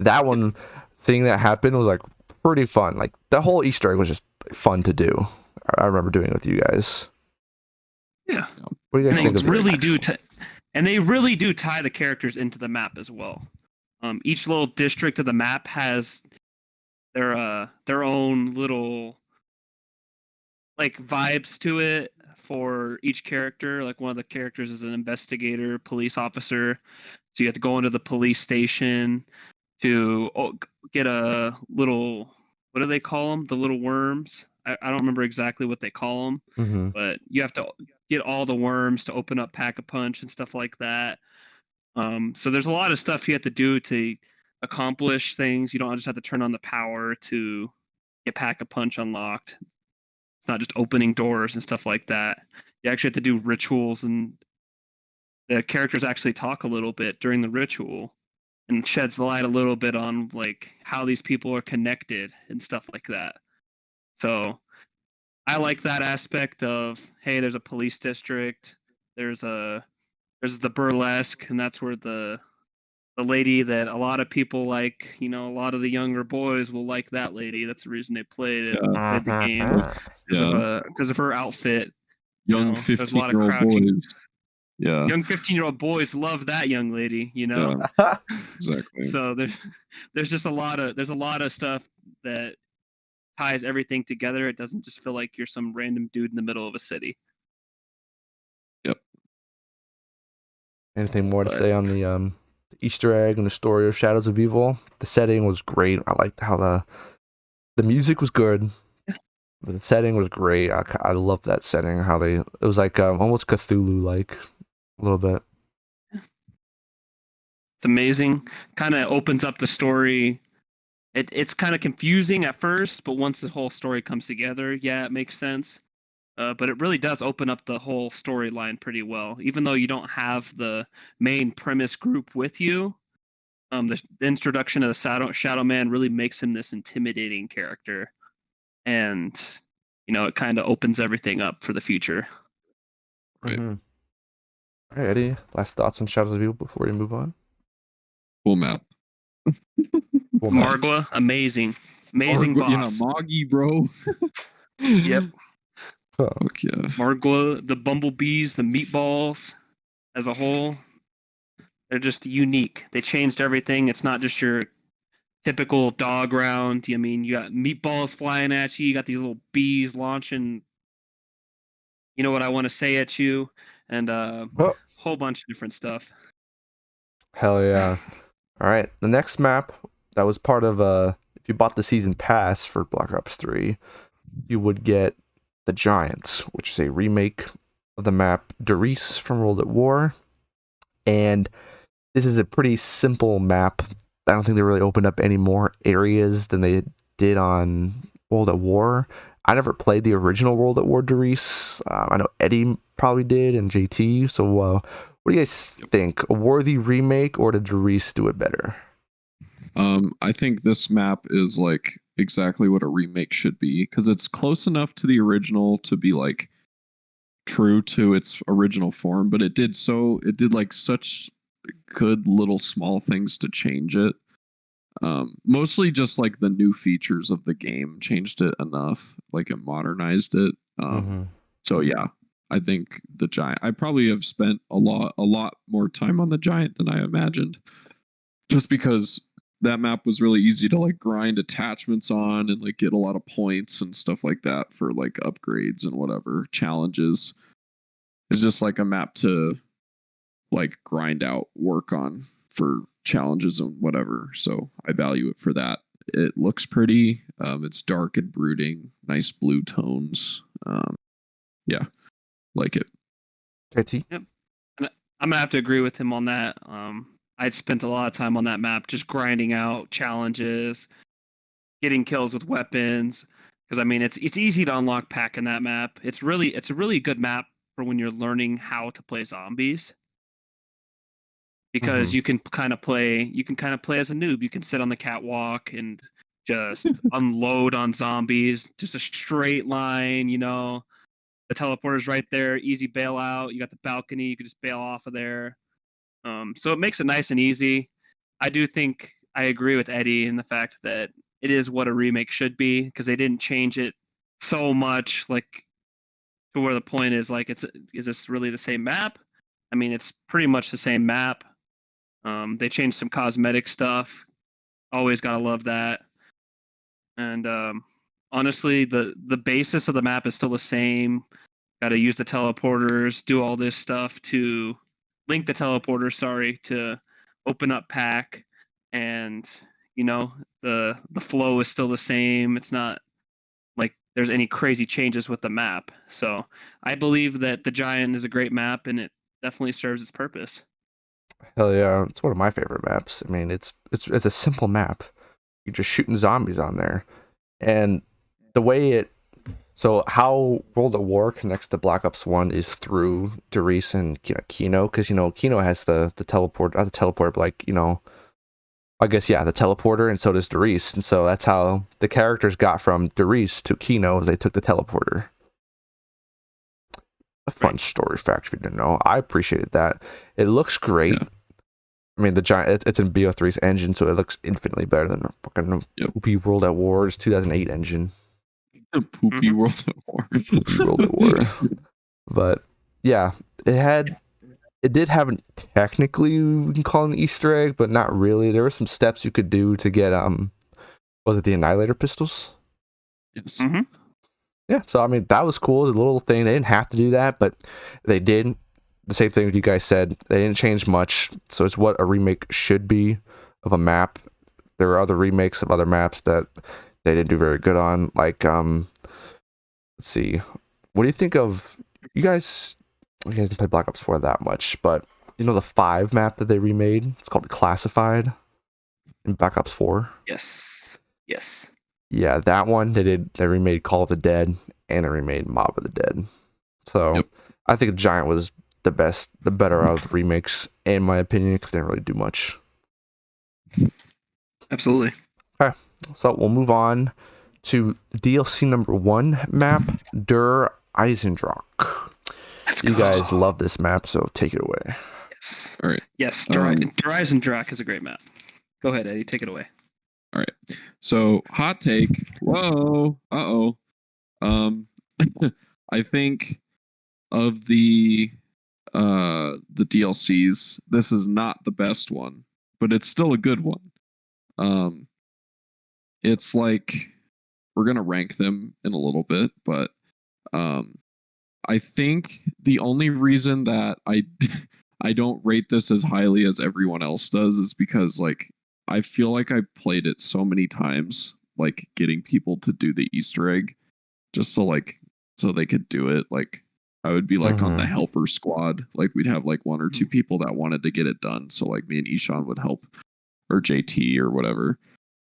that one thing that happened was pretty fun. Like the whole Easter egg was just fun to do. I remember doing it with you guys. Yeah. What do you guys think of it? And they really do tie the characters into the map as well. Each little district of the map has their own little vibes to it for each character. Like one of the characters is an investigator, police officer. So you have to go into the police station to get a little, what do they call them? The little worms. I don't remember exactly what they call them, but you have to get all the worms to open up Pack-a-Punch and stuff like that. So there's a lot of stuff you have to do to accomplish things. You don't just have to turn on the power to get Pack-a-Punch unlocked. It's not just opening doors and stuff like that. You actually have to do rituals, and the characters actually talk a little bit during the ritual and sheds light a little bit on how these people are connected and stuff like that. So I like that aspect of, hey, there's a police district, there's the burlesque, and that's where the lady that a lot of people like, a lot of the younger boys will like that lady. That's the reason they played the game, because of her outfit. Young 15-year-old boys. Yeah. Young 15-year-old boys love that young lady, Yeah, exactly. So there's a lot of stuff that ties everything together. It doesn't just feel like you're some random dude in the middle of a city. Yep. Anything more to say on the Easter egg and the story of Shadows of Evil? The setting was great. I liked how the music was good. The setting was great. I love that setting. How it was almost Cthulhu-like a little bit. It's amazing. Kind of opens up the story. It's kind of confusing at first, but once the whole story comes together, yeah, it makes sense. But it really does open up the whole storyline pretty well. Even though you don't have the main premise group with you, The introduction of the Shadow Man really makes him this intimidating character, and it kind of opens everything up for the future. Right. Mm-hmm. All right, Eddie. Last thoughts on Shadows of Evil before we move on. Cool map. Cool map. Margwa, amazing boss. Yeah, Moggy, bro. Yep. Fuck yeah. Margwa, the bumblebees, the meatballs, as a whole, they're just unique. They changed everything. It's not just your typical dog round. I mean, you got meatballs flying at you. You got these little bees launching. You know what I want to say at you, and Oh, whole bunch of different stuff. hell yeah. All right. The next map that was part of if you bought the season pass for Black Ops 3, you would get the Giants, which is a remake of the map Doris from World at War. And this is a pretty simple map. I don't think they really opened up any more areas than they did on World at War. I never played the original World at War Doris. I know Eddie probably did and JT. So what do you guys think? A worthy remake, or did Doris do it better? I think this map is like exactly what a remake should be, because it's close enough to the original to be like true to its original form, but it did like such good little small things to change it. Mostly just like the new features of the game changed it enough, like it modernized it. So yeah, I think the Giant. I probably have spent a lot more time on the Giant than I imagined, just because that map was really easy to like grind attachments on and like get a lot of points and stuff like that for like upgrades and whatever challenges. It's just like a map to like grind out work on for challenges and whatever. So I value it for that. It looks pretty. It's dark and brooding, nice blue tones. Yeah, like it. JT? Yep. And I'm gonna have to agree with him on that. I'd spent a lot of time on that map just grinding out challenges, getting kills with weapons. Because I mean, it's easy to unlock pack in that map. It's a really good map for when you're learning how to play zombies. Because you can kind of play as a noob. You can sit on the catwalk and just unload on zombies, just a straight line. The teleporter's right there, easy bailout. You got the balcony, you can just bail off of there. So it makes it nice and easy. I do think I agree with Eddie in the fact that it is what a remake should be, because they didn't change it so much, like to where the point is like, is this really the same map? I mean, it's pretty much the same map. They changed some cosmetic stuff. Always gotta love that. And honestly, the basis of the map is still the same. Got to use the teleporters, do all this stuff to link the teleporter. Sorry, to open up pack, and the flow is still the same. It's not like there's any crazy changes with the map. So I believe that the Giant is a great map, and it definitely serves its purpose. Hell yeah, it's one of my favorite maps. I mean, it's a simple map. You're just shooting zombies on there, and the way so how World at War connects to Black Ops 1 is through Doris and Kino, because Kino has the teleport, not the teleport, but like I guess yeah, the teleporter, and so does Doris, and so that's how the characters got from Doris to Kino, as they took the teleporter. A fun story fact if you didn't know. I appreciated that. It looks great. Yeah. I mean, the Giant, it's in BO3's engine, so it looks infinitely better than the fucking poopy World at War's 2008 engine. Poopy World at War. Poopy World at War. But yeah, it did have technically, we can call it an Easter egg, but not really. There were some steps you could do to get was it the Annihilator pistols? Yes. Mm-hmm. Yeah, so I mean that was cool. The little thing, they didn't have to do that, but they did. The same thing you guys said. They didn't change much, so it's what a remake should be of a map. There are other remakes of other maps that they didn't do very good on. Like, let's see, what do you think of you guys? You guys didn't play Black Ops 4 that much, but the 5 map that they remade? It's called Classified in Black Ops 4. Yes. Yeah, that one they remade Call of the Dead, and they remade Mob of the Dead. So I think Giant was the better out of the remakes, in my opinion, because they didn't really do much. Absolutely. Okay, so we'll move on to DLC number 1 map, Der Eisendrach. You guys love this map, so take it away. Yes. All right. Yes, Der Eisendrach is a great map. Go ahead, Eddie. Take it away. All right. So hot take. Whoa. Uh-oh. I think of the DLCs, this is not the best one, but it's still a good one. It's like we're gonna rank them in a little bit, but I think the only reason that I don't rate this as highly as everyone else does is because like I feel like I played it so many times, like getting people to do the Easter egg just so they could do it. Like I would be like on the helper squad. Like we'd have like 1 or 2 people that wanted to get it done. So like me and Ishan would help, or JT or whatever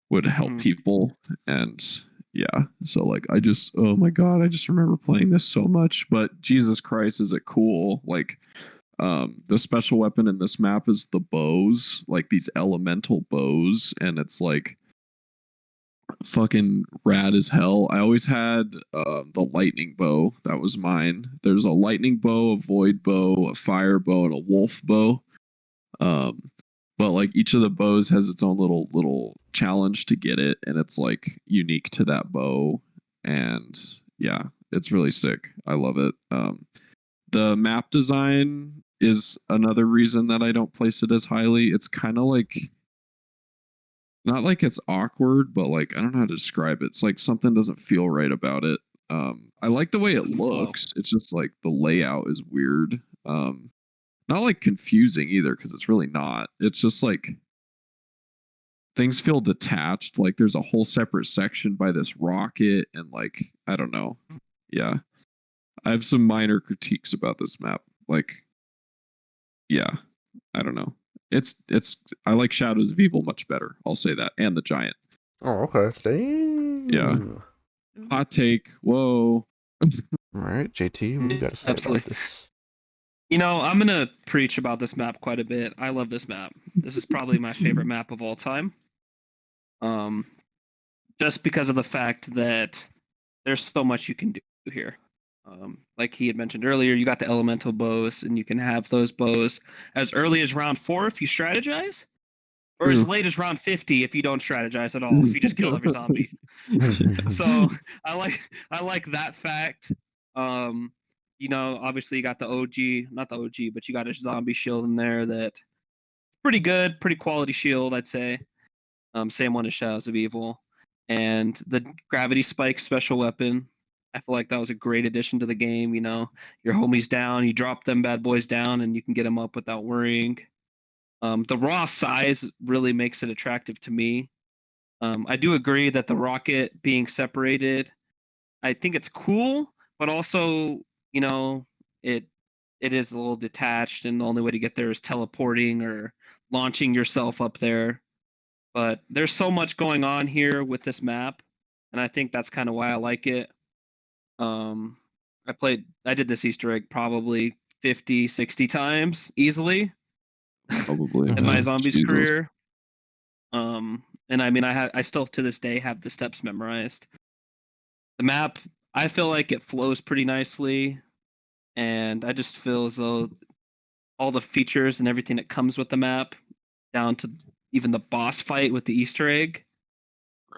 would help people. And yeah, so like oh my god, I just remember playing this so much. But Jesus Christ, is it cool? Like the special weapon in this map is the bows, like these elemental bows, and it's like fucking rad as hell. I always had the lightning bow. That was mine. There's a lightning bow, a void bow, a fire bow, and a wolf bow. But like each of the bows has its own little challenge to get it, and it's like unique to that bow. And yeah, it's really sick. I love it. The map design is another reason that I don't place it as highly. It's kind of like, not like it's awkward, but like I don't know how to describe it. It's like something doesn't feel right about it. I like the way it looks. It's just like the layout is weird. Not like confusing either, because it's really not. It's just like things feel detached. Like there's a whole separate section by this rocket, and like I don't know. Yeah, I have some minor critiques about this map. Like, yeah, I don't know. It's I like Shadows of Evil much better. I'll say that, and the Giant. Oh, okay. Dang. Yeah. Hot take. Whoa. All right, JT, what do you got to say about this? You know, I'm gonna preach about this map quite a bit. I love this map. This is probably my favorite map of all time. Just because of the fact that there's so much you can do here. Like he had mentioned earlier, you got the elemental bows, and you can have those bows as early as round 4 if you strategize, or as late as round 50 if you don't strategize at all. If you just kill every zombie. So I like that fact. You know, obviously you got the OG, not the OG, but you got a zombie shield in there that pretty good, pretty quality shield, I'd say. Same one as Shadows of Evil, and the gravity spike special weapon. I feel like that was a great addition to the game. You know, your homies down, you drop them bad boys down, and you can get them up without worrying. The raw size really makes it attractive to me. I do agree that the rocket being separated, I think it's cool, but also, you know, it is a little detached, and the only way to get there is teleporting or launching yourself up there. But there's so much going on here with this map, and I think that's kind of why I like it. I did this Easter egg probably 50, 60 times easily. Probably in my zombies career. And I mean, I still to this day have the steps memorized. The map, I feel like it flows pretty nicely, and I just feel as though all the features and everything that comes with the map, down to even the boss fight with the Easter egg,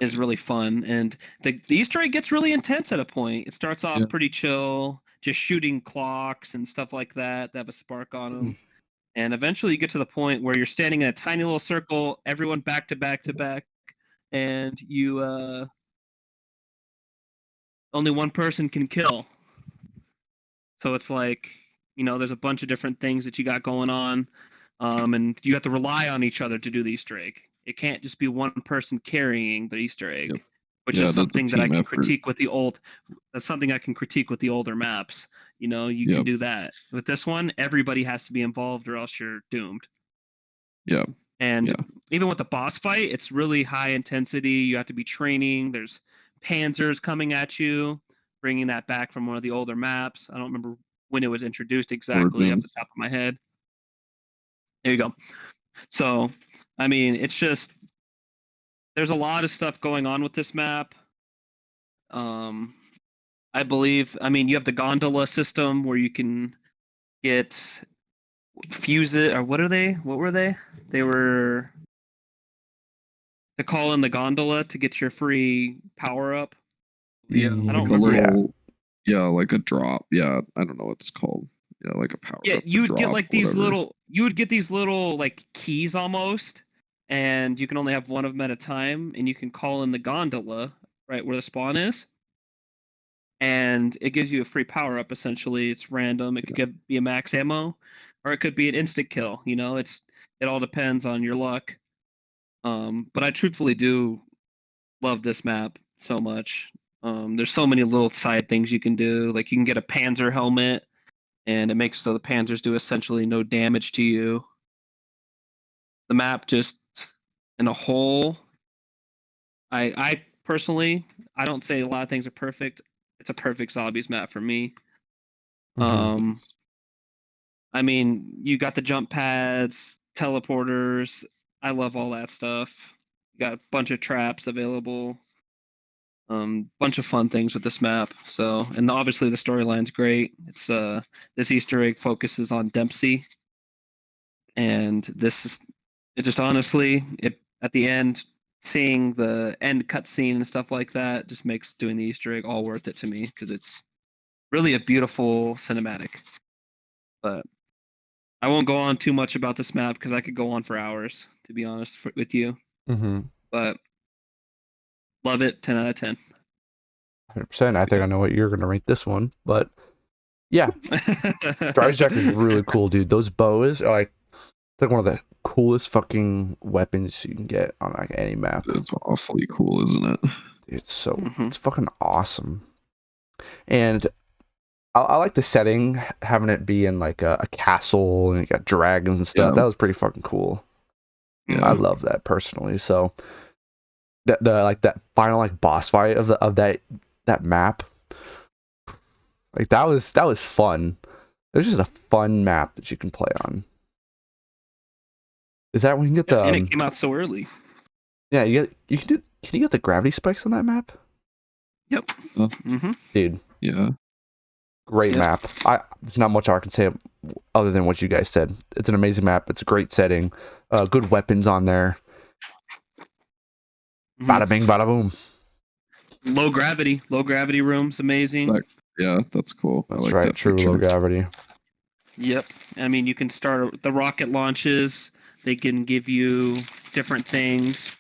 is really fun. And the Easter egg gets really intense at a point. It starts off pretty chill, just shooting clocks and stuff like that have a spark on them. And eventually you get to the point where you're standing in a tiny little circle, everyone back to back to back, and you only one person can kill. So it's like, you know, there's a bunch of different things that you got going on, and you have to rely on each other to do the Easter egg. It can't just be one person carrying the Easter egg, which is something that I can critique with the old. That's something I can critique with the older maps. You know, you can do that. With this one, everybody has to be involved, or else you're doomed. Yeah. And even with the boss fight, it's really high intensity. You have to be training. There's panzers coming at you, bringing that back from one of the older maps. I don't remember when it was introduced exactly off the top of my head. There you go. So, I mean, it's just there's a lot of stuff going on with this map. I believe, I mean, you have the gondola system where you can get fuse it, or what are they? What were they? They were to call in the gondola to get your free power up. Yeah, I don't Like a remember. little, yeah, like a drop. Yeah, I don't know what it's called. Yeah, like a power Yeah, up, a you would get drop, like these whatever. little, you would get these little like keys almost, and you can only have one of them at a time, and you can call in the gondola right where the spawn is, and it gives you a free power up. Essentially, it's random. It could be a max ammo, or it could be an instant kill. You know, it all depends on your luck. But I truthfully do love this map so much. There's so many little side things you can do. Like you can get a Panzer helmet, and it makes so the Panzers do essentially no damage to you. The map just in a whole, I personally, I don't say a lot of things are perfect. It's a perfect zombies map for me. Mhm. I mean, you got the jump pads, teleporters. I love all that stuff. You got a bunch of traps available. Bunch of fun things with this map. So, and obviously the storyline's great. It's this Easter egg focuses on Dempsey, and this is it. Just honestly, it at the end, seeing the end cutscene and stuff like that just makes doing the Easter egg all worth it to me because it's really a beautiful cinematic. But I won't go on too much about this map because I could go on for hours, to be honest with you. Mhm. But love it, 10 out of 10. 100%. I think I know what you're gonna rate this one, but yeah, Dry's Jack is really cool, dude. Those bows are like one of the coolest fucking weapons you can get on like any map. It's awfully cool, isn't it? It's so Mhm. it's fucking awesome. And I like the setting, having it be in like a castle and you got dragons and stuff. Yeah. That was pretty fucking cool. Yeah. I love that personally. So that final like boss fight of that map, like that was fun. It was just a fun map that you can play on. Is that when you get the And it came out so early. yeah, can you get the gravity spikes on that map? Yep. Dude, Yeah. great Yep. map. There's not much I can say other than what you guys said. It's an amazing map. It's a great setting. Good weapons on there. Bada bing, bada boom. Low gravity room's amazing. Yeah, that's cool. That's I like right. that True feature. low gravity. Yep. I mean, you can start the rocket launches. They can give you different things.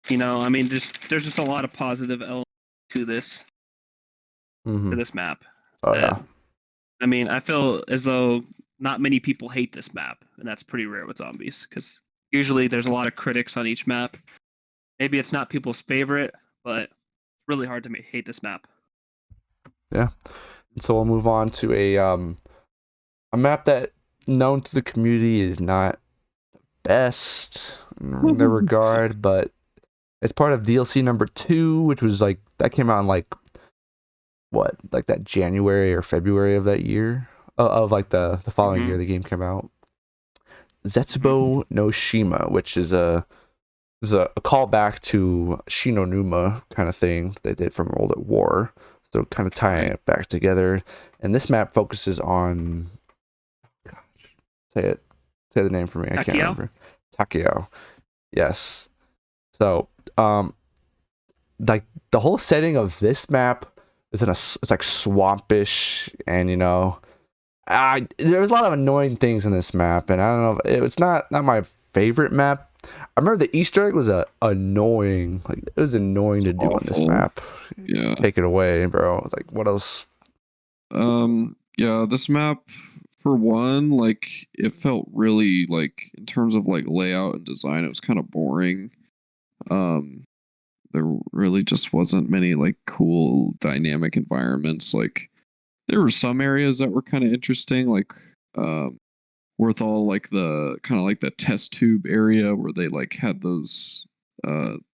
You know, I mean, there's just a lot of positive elements to this map. Oh yeah. I mean, I feel as though not many people hate this map, and that's pretty rare with zombies because usually there's a lot of critics on each map. Maybe it's not people's favorite, but it's really hard to hate this map. Yeah. So we'll move on to a map that known to the community is not best in their regard, but it's part of DLC number 2, which was like that came out in like what, like that January or February of that year, of like the following year the game came out. Zetsubo no Shima, which is a callback to Shinonuma kind of thing they did from World at War. So kind of tying it back together. And this map focuses on, gosh, say the name for me. I can't remember. Takeo. Yes. So, like the whole setting of this map is it's like swampish, and you know, there's a lot of annoying things in this map, and I don't know, it's not my favorite map. I remember the Easter egg was annoying. Like it was annoying to do on this map. Yeah. Take it away, bro. Like what else? Yeah, this map for one, like it felt really like in terms of like layout and design, it was kind of boring. There really just wasn't many like cool dynamic environments. Like there were some areas that were kind of interesting, like worth all like the kind of like the test tube area where they like had those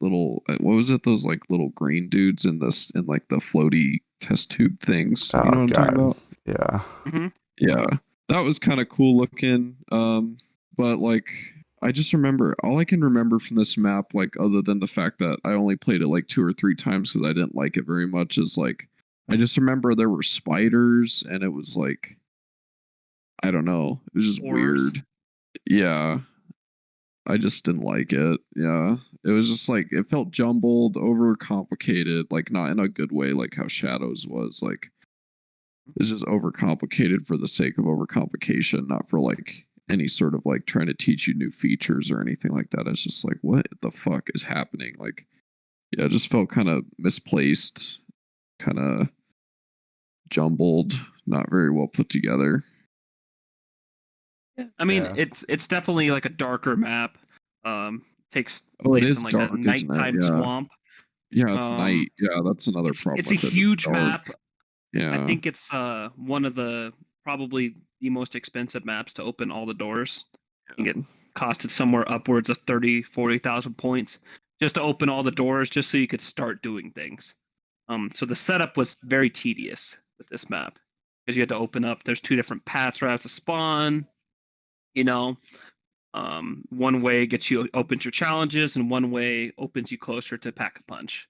little what was it, those like little green dudes in like the floaty test tube things. You know what I'm talking about? Yeah. Yeah, that was kind of cool looking. But like I just remember all I can remember from this map, like other than the fact that I only played it like 2 or 3 times because I didn't like it very much, is like I just remember there were spiders and it was like I don't know, it was just weird. Yeah. I just didn't like it. Yeah. It was just like it felt jumbled, overcomplicated, like not in a good way like how Shadows was. Like it's just overcomplicated for the sake of overcomplication, not for like any sort of like trying to teach you new features or anything like that. It's just like, what the fuck is happening? Like, yeah, it just felt kind of misplaced, kind of jumbled, not very well put together. Yeah. I mean, Yeah. it's definitely like a darker map. Takes Oh, it place is in like dark, a isn't it? nighttime Yeah. swamp. Yeah, it's night. Yeah, that's another problem It's a with it. It's huge dark. map. I Yeah. think it's one of the probably the most expensive maps to open all the doors. I think it costed somewhere upwards of 30,000-40,000 points just to open all the doors, just so you could start doing things. So the setup was very tedious with this map because you had to open up. There's 2 different paths right to spawn. You know, one way gets you opens your challenges, and one way opens you closer to pack a punch.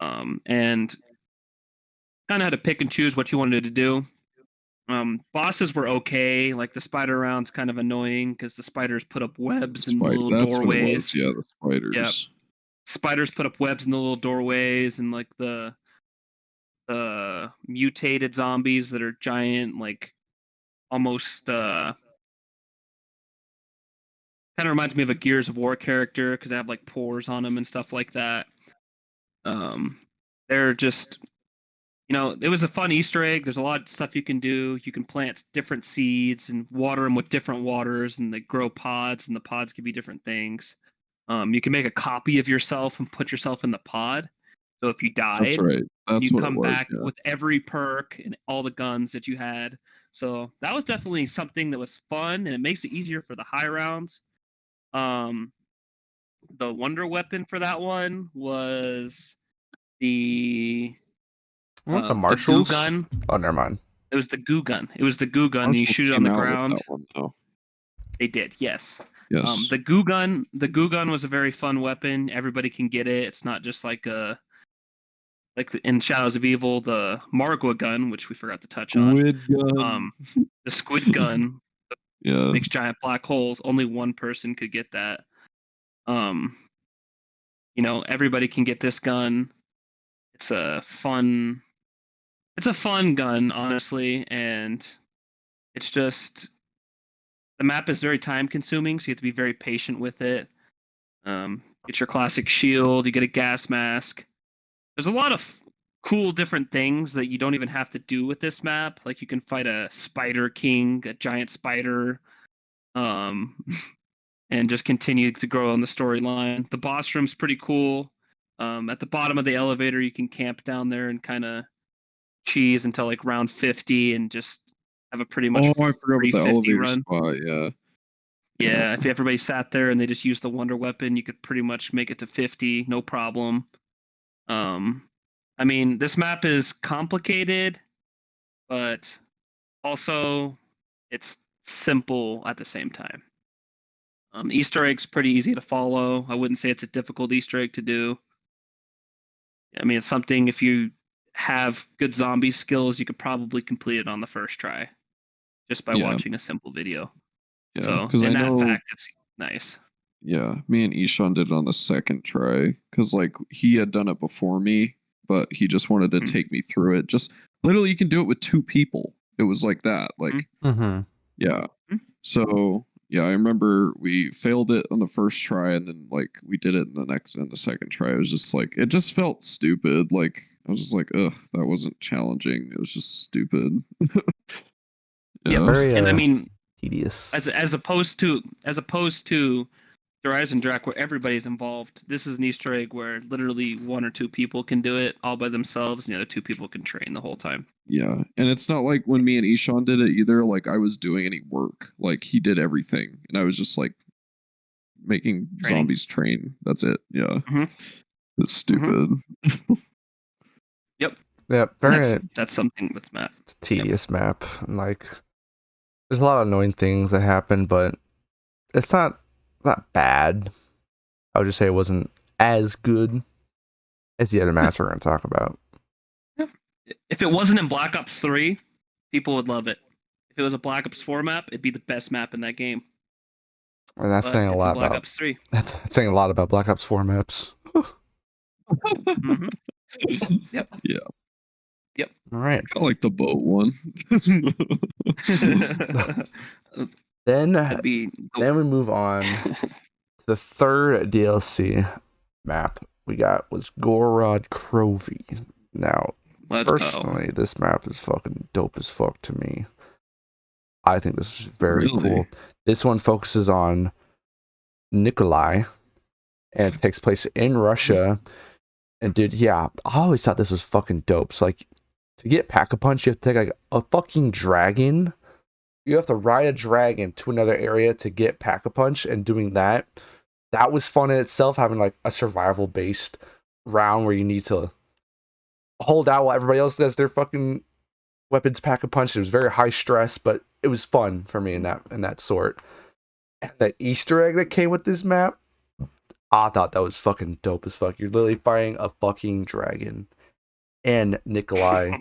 And kind of had to pick and choose what you wanted to do. Bosses were okay. Like the spider round's kind of annoying because the spiders put up webs in the little That's what it was. doorways. Yeah, the spiders. Yep. Spiders put up webs in the little doorways, and like the mutated zombies that are giant, like almost kind of reminds me of a Gears of War character because they have like pores on them and stuff like that. They're just, it was a fun Easter egg. There's a lot of stuff you can do. You can plant different seeds and water them with different waters, and they grow pods, and the pods give you different things. You can make a copy of yourself and put yourself in the pod. So if you That's died, right. That's you what it come was. back Yeah. with every perk and all the guns that you had. So that was definitely something that was fun, and it makes it easier for the high rounds. The wonder weapon for that one was the The goo marshals. gun. Oh, never mind. It was the goo gun. And you Marshall shoot it on came the out with ground. that one, though. They did, yes. Yes. The goo gun was a very fun weapon. Everybody can get it. It's not just like in Shadows of Evil, the Margwa gun, which we forgot to touch on. Squid gun. The squid gun Yeah. makes giant black holes. Only one person could get that. Everybody can get this gun. It's a fun gun, honestly, and it's just the map is very time consuming, so you have to be very patient with it. Get your classic shield, you get a gas mask. There's a lot of cool different things that you don't even have to do with this map. Like you can fight a spider king, a giant spider, and just continue to grow on the storyline. The boss room's pretty cool. At the bottom of the elevator, you can camp down there and kind of cheese until like round 50 and just have a pretty much I forgot about the 350 elevator run. spot. Yeah. Yeah, if everybody sat there and they just used the wonder weapon, you could pretty much make it to 50, no problem. I mean, this map is complicated, but also it's simple at the same time. Easter egg's pretty easy to follow. I wouldn't say it's a difficult Easter egg to do. I mean, it's something if you have good zombie skills, you could probably complete it on the first try just by watching a simple video. Yeah, So, because in I know. that fact, it's nice. Yeah, me and Ishan did it on the second try because like he had done it before me, but he just wanted to take me through it. Just literally, you can do it with 2 people. It was like that. Like, yeah. So yeah, I remember we failed it on the first try, and then like we did it in the second try. It was just like it just felt stupid. Like I was just like, ugh, that wasn't challenging. It was just stupid. Yeah, very, and I mean, tedious. As opposed to Horizon Drac, where everybody's involved. This is an Easter egg where literally 1 or 2 people can do it all by themselves, and the other 2 people can train the whole time. Yeah, and it's not like when me and Ishan did it either. Like I was doing any work. Like he did everything, and I was just like making zombies train. That's it. Yeah, it's stupid. Yep. Yeah, that's something with map. It's a tedious map. And like, there's a lot of annoying things that happen, but it's not not bad. I would just say it wasn't as good as the other maps we're going to talk about. If it wasn't in Black Ops 3, people would love it. If it was a Black Ops 4 map, it'd be the best map in that game. And that's But saying a it's in lot Black about Ops 3. that's saying a lot about Black Ops 4 maps. Mm-hmm. Yep. Yeah. Yep. All right. I like the boat one. Then That'd be then we move on to the third DLC map we got was Gorod Crovey. Now, Let's go. personally, this map is fucking dope as fuck to me. I think this is very Really? cool. This one focuses on Nikolai and it takes place in Russia. And dude, yeah, I always thought this was fucking dope. So like to get Pack-a-Punch, you have to take like a fucking dragon. You have to ride a dragon to another area to get Pack-a-Punch, and doing that was fun in itself, having like a survival based round where you need to hold out while everybody else does their fucking weapons Pack-a-Punch. It was very high stress, but it was fun for me in that sort. And that Easter egg that came with this map, I thought that was fucking dope as fuck. You're literally fighting a fucking dragon and Nikolai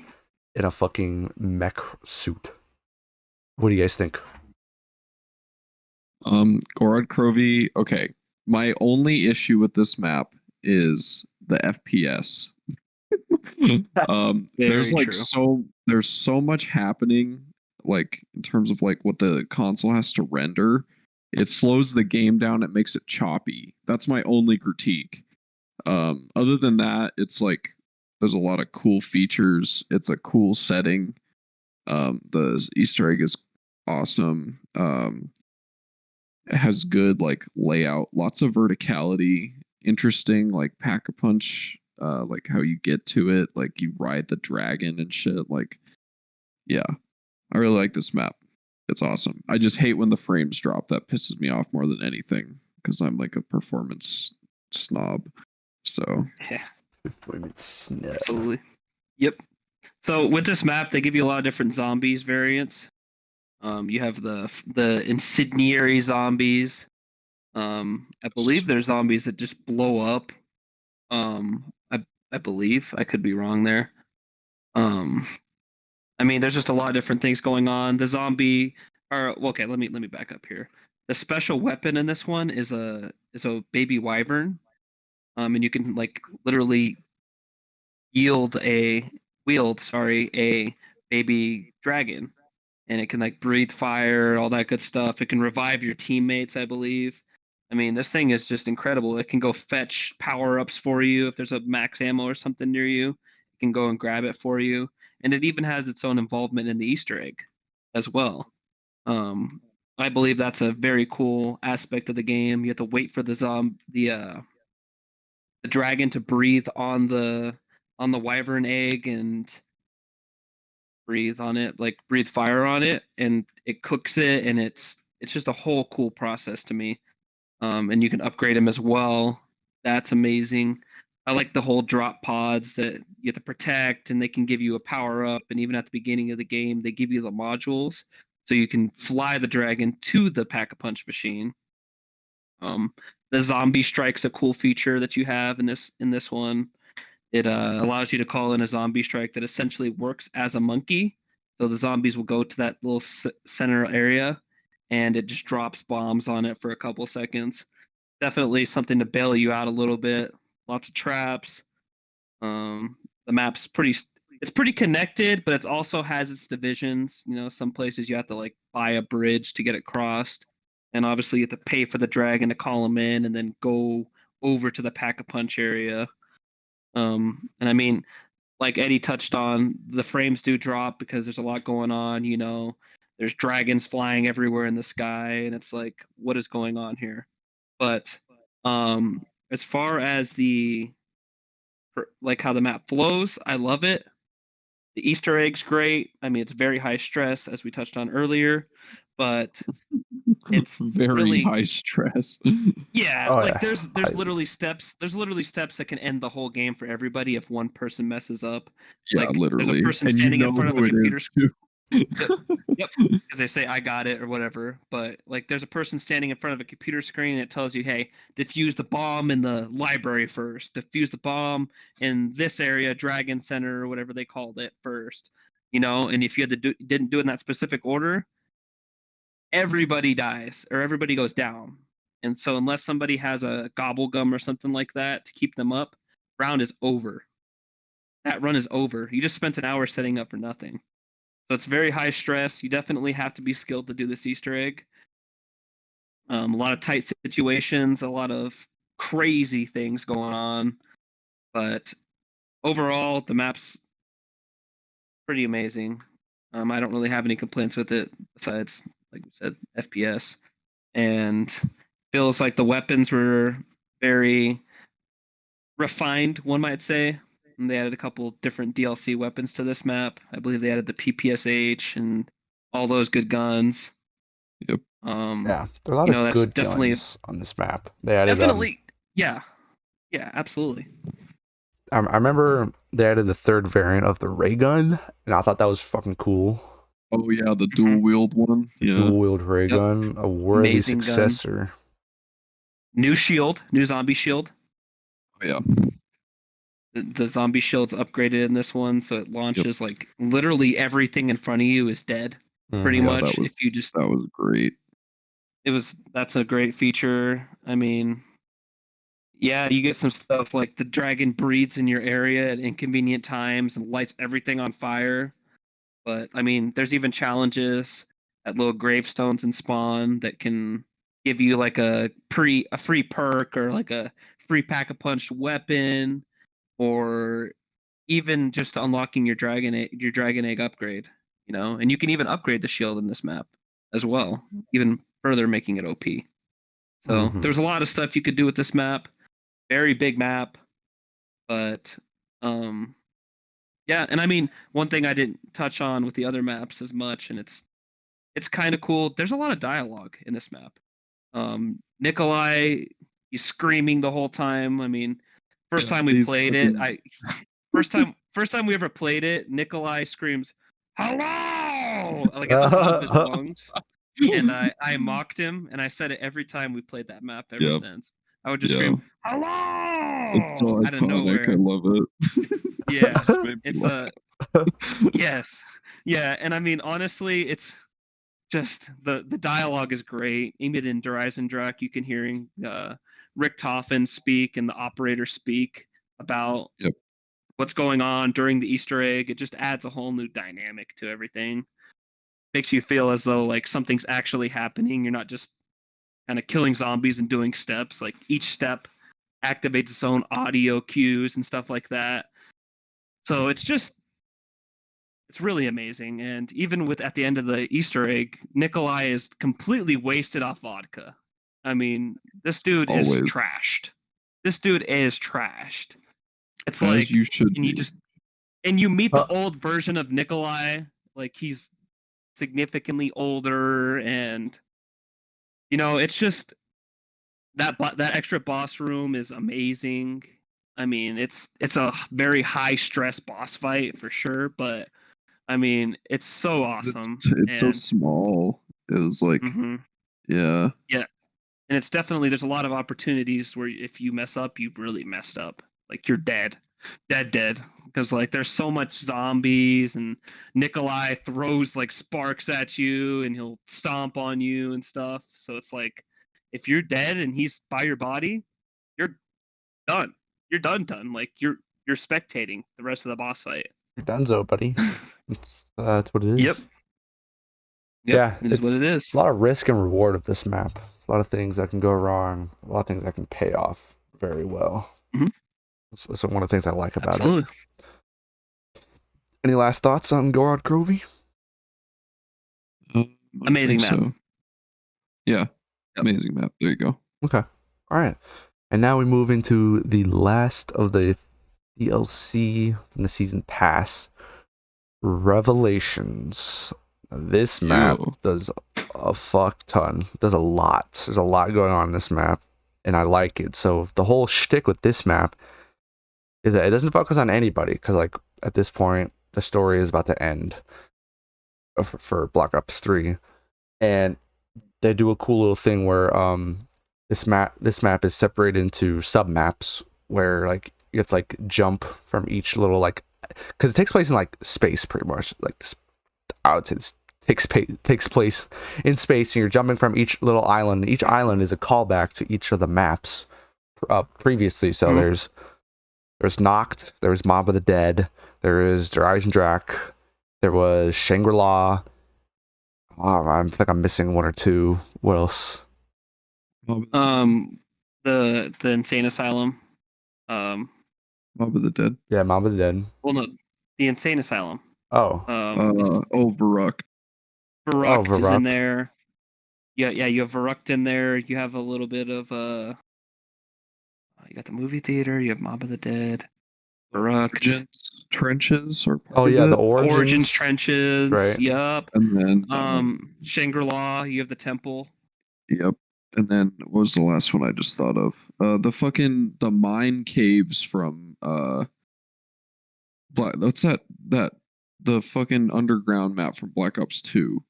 in a fucking mech suit. What do you guys think? Gorod Crovey. Okay, my only issue with this map is the FPS. There's like true. there's so much happening, like in terms of like what the console has to render. It slows the game down. It makes it choppy. That's my only critique. Other than that, it's like there's a lot of cool features. It's a cool setting. The Easter egg is awesome. It has good like layout, lots of verticality, interesting like Pack-a-Punch, like how you get to it, like you ride the dragon and shit. Like, yeah, I really like this map. It's awesome. I just hate when the frames drop. That pisses me off more than anything because I'm like a performance snob. So Yeah, Performance snap. absolutely. Yep. So with this map, they give you a lot of different zombies variants. You have the incendiary zombies. I believe there's zombies that just blow up. I believe I could be wrong there. I mean, there's just a lot of different things going on. The zombie, or okay, let me back up here. The special weapon in this one is a baby wyvern, and you can like literally wield a baby dragon, and it can like breathe fire, all that good stuff. It can revive your teammates, I believe. I mean, this thing is just incredible. It can go fetch power-ups for you if there's a max ammo or something near you. It can go and grab it for you, and it even has its own involvement in the Easter egg as well. Um, I believe that's a very cool aspect of the game. You have to wait for the dragon to breathe on the wyvern egg and breathe on it, like breathe fire on it, and it cooks it, and it's just a whole cool process to me. And you can upgrade them as well. That's amazing. I like the whole drop pods that you have to protect, and they can give you a power up. And even at the beginning of the game, they give you the modules so you can fly the dragon to the Pack-a-Punch machine. The zombie strike's a cool feature that you have in this one. It allows you to call in a zombie strike that essentially works as a monkey. So the zombies will go to that little center area, and it just drops bombs on it for a couple seconds. Definitely something to bail you out a little bit. Lots of traps. The map's pretty connected, but it also has its divisions. You know, some places you have to like buy a bridge to get it crossed, and obviously you have to pay for the dragon to call them in, and then go over to the Pack-a-Punch area. And I mean, like Eddie touched on, the frames do drop because there's a lot going on. You know, there's dragons flying everywhere in the sky, and it's like, what is going on here? But as far as like how the map flows, I love it. The Easter egg's great. I mean, it's very high stress, as we touched on earlier, but it's very really high stress. yeah. Oh, Like yeah. there's literally steps. There's literally steps that can end the whole game for everybody if one person messes up. Yeah, Like there's a literally. person And you standing in know front of who a it computer is too. Yep. Because they say I got it or whatever. But like there's a person standing in front of a computer screen and it tells you, hey, defuse the bomb in the library first, defuse the bomb in this area, Dragon Center or whatever they called it first. And if you didn't do it in that specific order, everybody dies or everybody goes down. And so unless somebody has a gobble gum or something like that to keep them up, round is over. That run is over. You just spent an hour setting up for nothing. So it's very high stress. You definitely have to be skilled to do this Easter egg. A lot of tight situations, a lot of crazy things going on. But overall, the map's pretty amazing. I don't really have any complaints with it besides, like we said, FPS. And feels like the weapons were very refined, one might say. And they added a couple different DLC weapons to this map. I believe they added the PPSH and all those good guns. Yep. Yeah, there are a lot of that's good definitely guns on this map. They added yeah, absolutely. I remember they added the third variant of the ray gun, and I thought that was fucking cool. Oh yeah, the dual wield one. Yeah. Dual wield ray gun, a worthy Amazing successor. New shield, new zombie shield. Oh yeah. The zombie shield's upgraded in this one, so it launches like literally everything in front of you is dead. Pretty much. That was great. That's a great feature. I mean, yeah, you get some stuff like the dragon breeds in your area at inconvenient times and lights everything on fire. But I mean, there's even challenges at little gravestones and spawn that can give you like a free perk or like a free pack a punch weapon, or even just unlocking your dragon egg upgrade. And you can even upgrade the shield in this map as well, even further making it OP. So there's a lot of stuff you could do with this map. Very big map, but yeah. And I mean, one thing I didn't touch on with the other maps as much, and it's kind of cool. There's a lot of dialogue in this map. Nikolai, he's screaming the whole time. I mean, first time we played it, first time we ever played it, Nikolai screams, "Hello!" like at the top of his lungs. And I mocked him, and I said it every time we played that map ever since. I would just scream, "Hello!" It's so out of nowhere. I love it. Yeah, it's yes, yeah, and I mean honestly, it's just the dialogue is great. Emid and Dreisendrach, you can hearing Rick Toffin speak and the operator speak about what's going on during the Easter egg. It just adds a whole new dynamic to everything. Makes you feel as though like something's actually happening. You're not just kind of killing zombies and doing steps. Like each step activates its own audio cues and stuff like that. So it's really amazing. And even with at the end of the Easter egg, Nikolai is completely wasted off vodka. I mean, this dude is trashed. This dude is trashed. It's as like you should and you meet the old version of Nikolai, like he's significantly older, and it's just that extra boss room is amazing. I mean, it's a very high stress boss fight for sure, but I mean, it's so awesome. It's so small. It was like, yeah. Yeah. And it's definitely, there's a lot of opportunities where if you mess up, you really messed up. Like you're dead. Dead. Because like there's so much zombies, and Nikolai throws like sparks at you and he'll stomp on you and stuff. So it's like, if you're dead and he's by your body, you're done. You're done. Like you're spectating the rest of the boss fight. You're donezo, buddy. That's what it is. Yep. Yeah, it's what it is. A lot of risk and reward of this map. A lot of things that can go wrong. A lot of things that can pay off very well. That's one of the things I like about it. Any last thoughts on Gorod Grovey? Amazing map. So. Yeah. Amazing map. There you go. Okay. All right. And now we move into the last of the DLC from the season pass, Revelations. This map does a fuck ton. Does a lot. There's a lot going on in this map, and I like it. So the whole shtick with this map is that it doesn't focus on anybody, because like at this point the story is about to end. for Black Ops 3, and they do a cool little thing where this map is separated into sub maps where like you have to like jump from each little like, because it takes place in like space pretty much, like I would say this takes place in space, and you're jumping from each little island. Each island is a callback to each of the maps previously. So there's Noct, there's Mob of the Dead, there is Der Eisendrache, there was Shangri-La. I think I'm missing one or two. What else? The Insane Asylum. Mob of the Dead. Yeah, Mob of the Dead. Well, no, the Insane Asylum. Oh. Verrückt. Verrückt is in there. Yeah, you have Verrückt in there. You have a little bit of you got the movie theater. You have Mob of the Dead. Verrückt. Trenches or the Origins Trenches. Right. Yep. And then Shangri-La. You have the temple. Yep. And then what was the last one I just thought of? The mine caves from what's that the fucking underground map from Black Ops 2.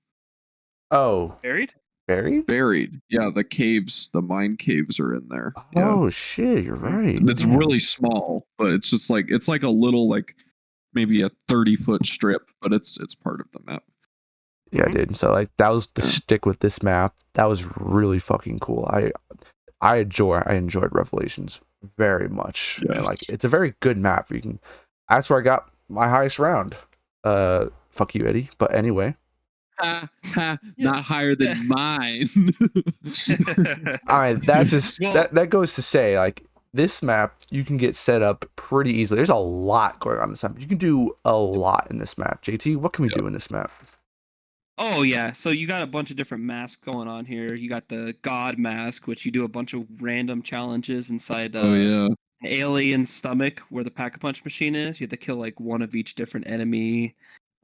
Oh. Buried? Yeah, the caves, the mine caves are in there. Oh yeah. shit, you're right. It's really small, but it's just like it's like a little like maybe a 30-foot strip, but it's part of the map. Yeah, dude. So like that was the stick with this map. That was really fucking cool. I enjoyed Revelations very much. Yes. And like it's a very good map. That's where I got my highest round. Fuck you, Eddie. But anyway. Not higher than mine. I mean, that goes to say, like, this map you can get set up pretty easily. There's a lot going on in this map. You can do a lot in this map. JT, what can we do in this map? Oh yeah, so you got a bunch of different masks going on here. You got the God mask, which you do a bunch of random challenges inside an alien stomach where the Pack-a-Punch machine is. You have to kill like one of each different enemy.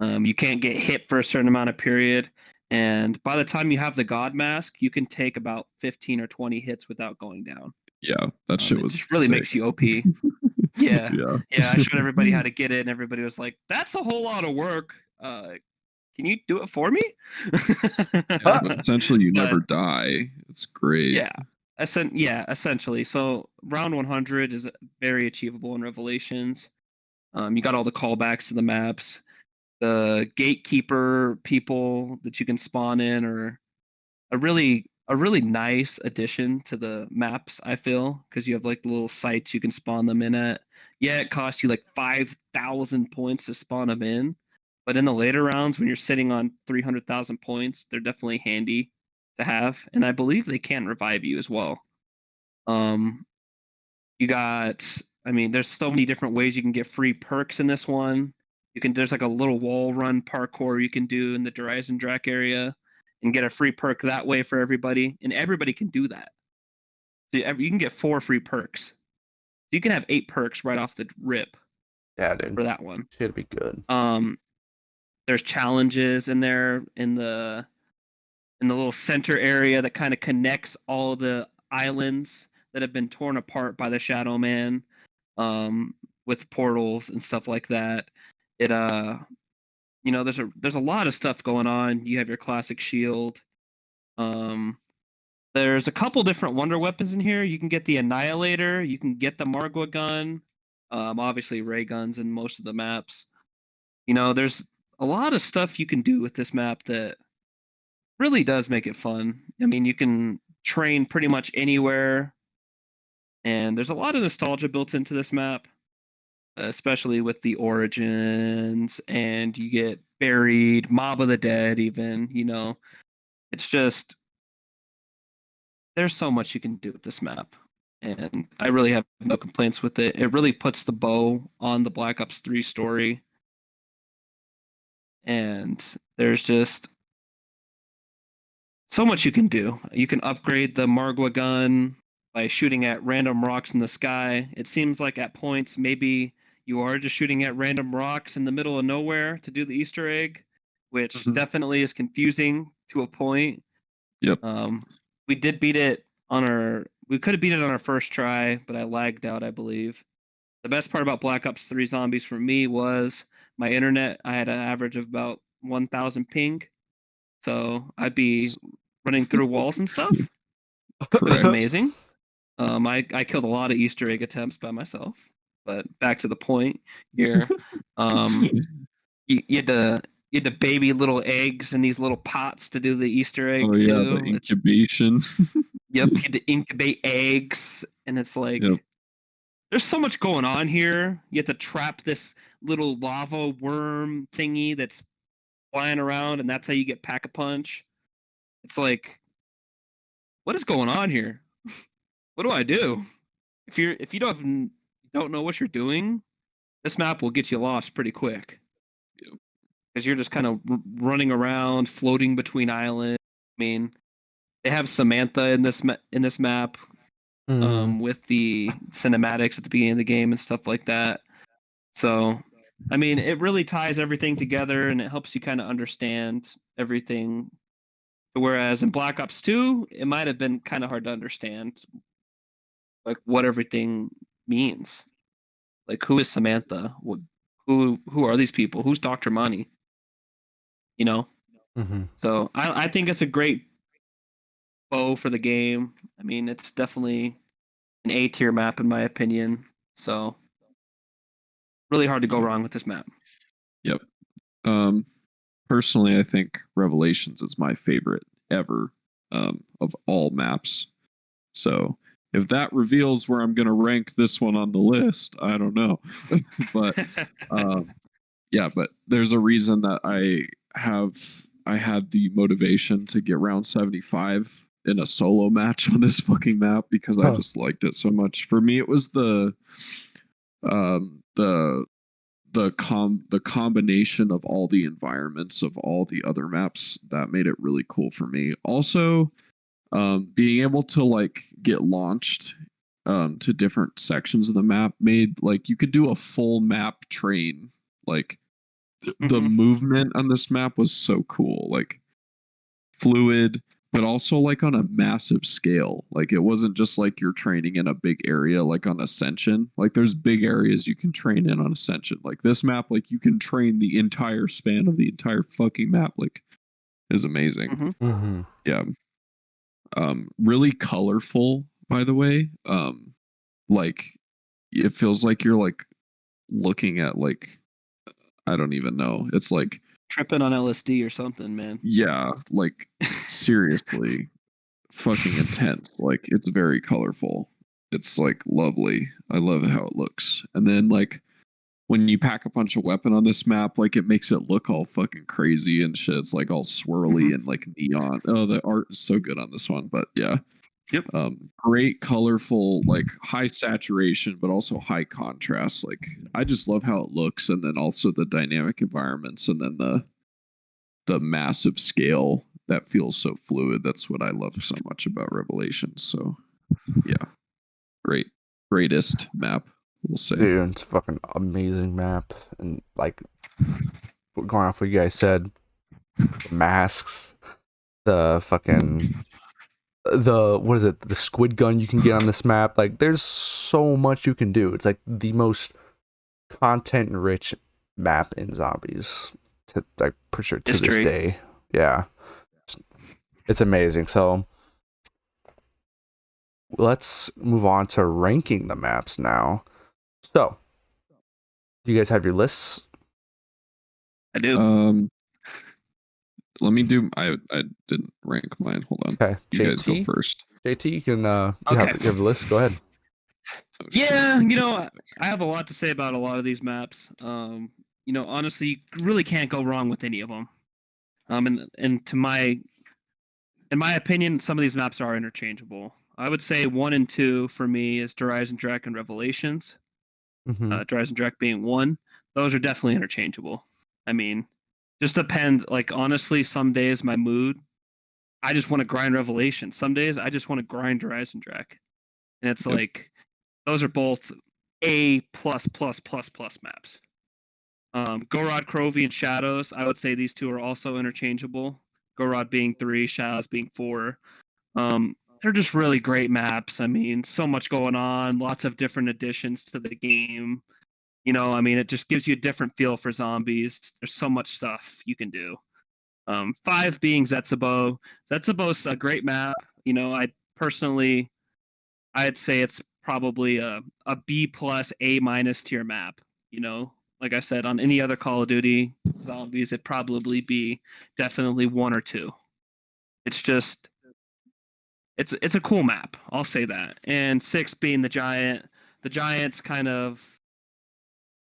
You can't get hit for a certain amount of period, and by the time you have the God mask, you can take about 15 or 20 hits without going down. Yeah, that shit was really sick. Makes you OP. Yeah. I showed everybody how to get it, and everybody was like, "That's a whole lot of work. Can you do it for me?" But essentially, you never die. It's great. Yeah. Essentially. So round 100 is very achievable in Revelations. You got all the callbacks to the maps. The gatekeeper people that you can spawn in are a really nice addition to the maps, I feel, because you have like little sites you can spawn them in at. Yeah, it costs you like 5,000 points to spawn them in, but in the later rounds when you're sitting on 300,000 points, they're definitely handy to have, and I believe they can revive you as well. You got, there's so many different ways you can get free perks in this one. There's like a little wall run parkour you can do in the Der Eisendrache area and get a free perk that way for everybody, and everybody can do that. So you can get 4 free perks. You can have 8 perks right off the rip. Yeah, dude. For that one. Should be good. There's challenges in there in the little center area that kind of connects all the islands that have been torn apart by the Shadow Man, with portals and stuff like that. It there's a lot of stuff going on. You have your classic shield. There's a couple different wonder weapons in here. You can get the Annihilator. You can get the Margwa gun. Obviously ray guns in most of the maps. There's a lot of stuff you can do with this map that really does make it fun. You can train pretty much anywhere, and there's a lot of nostalgia built into this map, especially with the Origins, and you get Buried, Mob of the Dead even. It's just, there's so much you can do with this map, and I really have no complaints with it. It really puts the bow on the Black Ops 3 story, and there's just so much you can do. You can upgrade the Margwa gun by shooting at random rocks in the sky. It seems like at points maybe you are just shooting at random rocks in the middle of nowhere to do the Easter egg, which definitely is confusing to a point. Yep. We did beat it we could have beat it on our first try, but I lagged out, I believe. The best part about Black Ops 3 Zombies for me was my internet. I had an average of about 1000 ping, so I'd be running through walls and stuff. It was Correct. amazing. I killed a lot of Easter egg attempts by myself, but back to the point here. You had to baby little eggs in these little pots to do the Easter egg Oh yeah, the too. incubation. Yep, you had to incubate eggs, and it's like Yep. there's so much going on here. You have to trap this little lava worm thingy that's flying around, and that's how you get Pack-a-Punch. It's like, what is going on here? What do I do? If you don't know what you're doing, this map will get you lost pretty quick. Yep. Because you're just kind of running around, floating between islands. I mean, they have Samantha in this map with the cinematics at the beginning of the game and stuff like that. So, I mean, it really ties everything together and it helps you kind of understand everything. Whereas in Black Ops 2, it might have been kind of hard to understand like what everything means. Like, who is Samantha? Who are these people? Who's Dr. Money? You know? So I think it's a great bow for the game. I mean, it's definitely an A tier map in my opinion. So really hard to go wrong with this map. Yep. Personally, I think Revelations is my favorite ever of all maps. So if that reveals where I'm going to rank this one on the list, I don't know. But yeah, but there's a reason that I had the motivation to get round 75 in a solo match on this fucking map because I just liked it so much. For me, it was the combination of all the environments of all the other maps that made it really cool for me. Also, being able to like get launched to different sections of the map made like you could do a full map train. Like the movement on this map was so cool, like fluid, but also like on a massive scale. Like it wasn't just like you're training in a big area like on Ascension. Like there's big areas you can train in on Ascension. Like this map, like you can train the entire span of the entire fucking map. Like is amazing. Yeah. Really colorful, by the way. Like it feels like you're like looking at like I don't even know. It's like tripping on LSD or something, man. Yeah, like seriously, fucking intense. Like it's very colorful. It's like lovely. I love how it looks. And then like when you pack a punch a weapon on this map, like it makes it look all fucking crazy and shit. It's like all swirly and like neon. Oh, the art is so good on this one. But yeah. Yep. Great colorful, like high saturation, but also high contrast. Like I just love how it looks, and then also the dynamic environments, and then the massive scale that feels so fluid. That's what I love so much about Revelations. So yeah, greatest map, we'll say. Dude, it's a fucking amazing map. And like going off what you guys said, the masks, the fucking what is it, the squid gun you can get on this map. Like there's so much you can do. It's like the most content rich map in Zombies to like for sure to this day. Yeah, it's amazing. So let's move on to ranking the maps now. So do you guys have your lists? I do. Let me do. I didn't rank mine. Hold on. Okay, you guys go first. JT, you can. Okay. You have the list. Go ahead. Oh, yeah, you know, I have a lot to say about a lot of these maps. You know, honestly, you really can't go wrong with any of them. And in my opinion, some of these maps are interchangeable. I would say 1 and 2 for me is Horizon Drac and Revelations. Horizon Drac being 1. Those are definitely interchangeable. I mean, just depends. Like honestly, some days my mood, I just want to grind Revelation. Some days I just want to grind Horizon Drac, and it's like those are both A plus maps. Gorod, Crovey, and Shadows. I would say these two are also interchangeable. Gorod being 3, Shadows being 4. They're just really great maps. I mean, so much going on, lots of different additions to the game. I mean, it just gives you a different feel for zombies. There's so much stuff you can do. 5 being Zetsubo. Zetsubo's a great map. I'd say it's probably a B plus A minus tier map. Like I said, on any other Call of Duty zombies, it'd probably be definitely 1 or 2. It's just it's a cool map. I'll say that. And 6 being the Giant. The Giant's kind of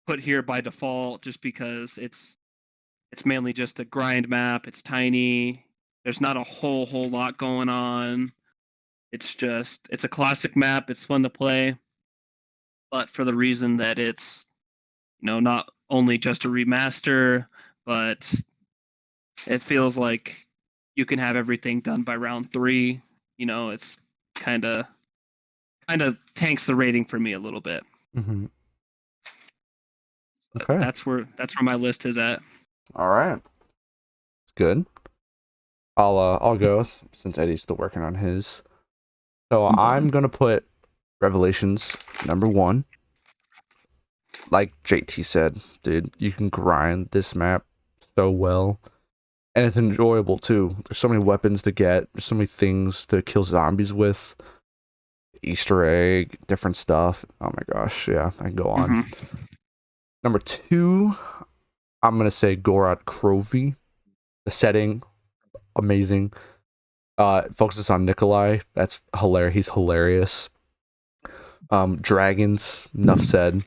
put here by default just because it's mainly just a grind map. It's tiny. There's not a whole lot going on. It's a classic map. It's fun to play, but for the reason that it's not only just a remaster, but it feels like you can have everything done by round 3. It's kind of tanks the rating for me a little bit. Mm-hmm. Okay, that's where my list is at. All right, good. I'll go since Eddie's still working on his. So I'm gonna put Revelations number 1. Like JT said, dude, you can grind this map so well, and it's enjoyable too. There's so many weapons to get. There's so many things to kill zombies with. Easter egg, different stuff. Oh my gosh, yeah, I can go on. Mm-hmm. Number 2, I'm gonna say Gorod Krovi. The setting, amazing. It focuses on Nikolai. That's hilarious. He's hilarious. Dragons, enough said.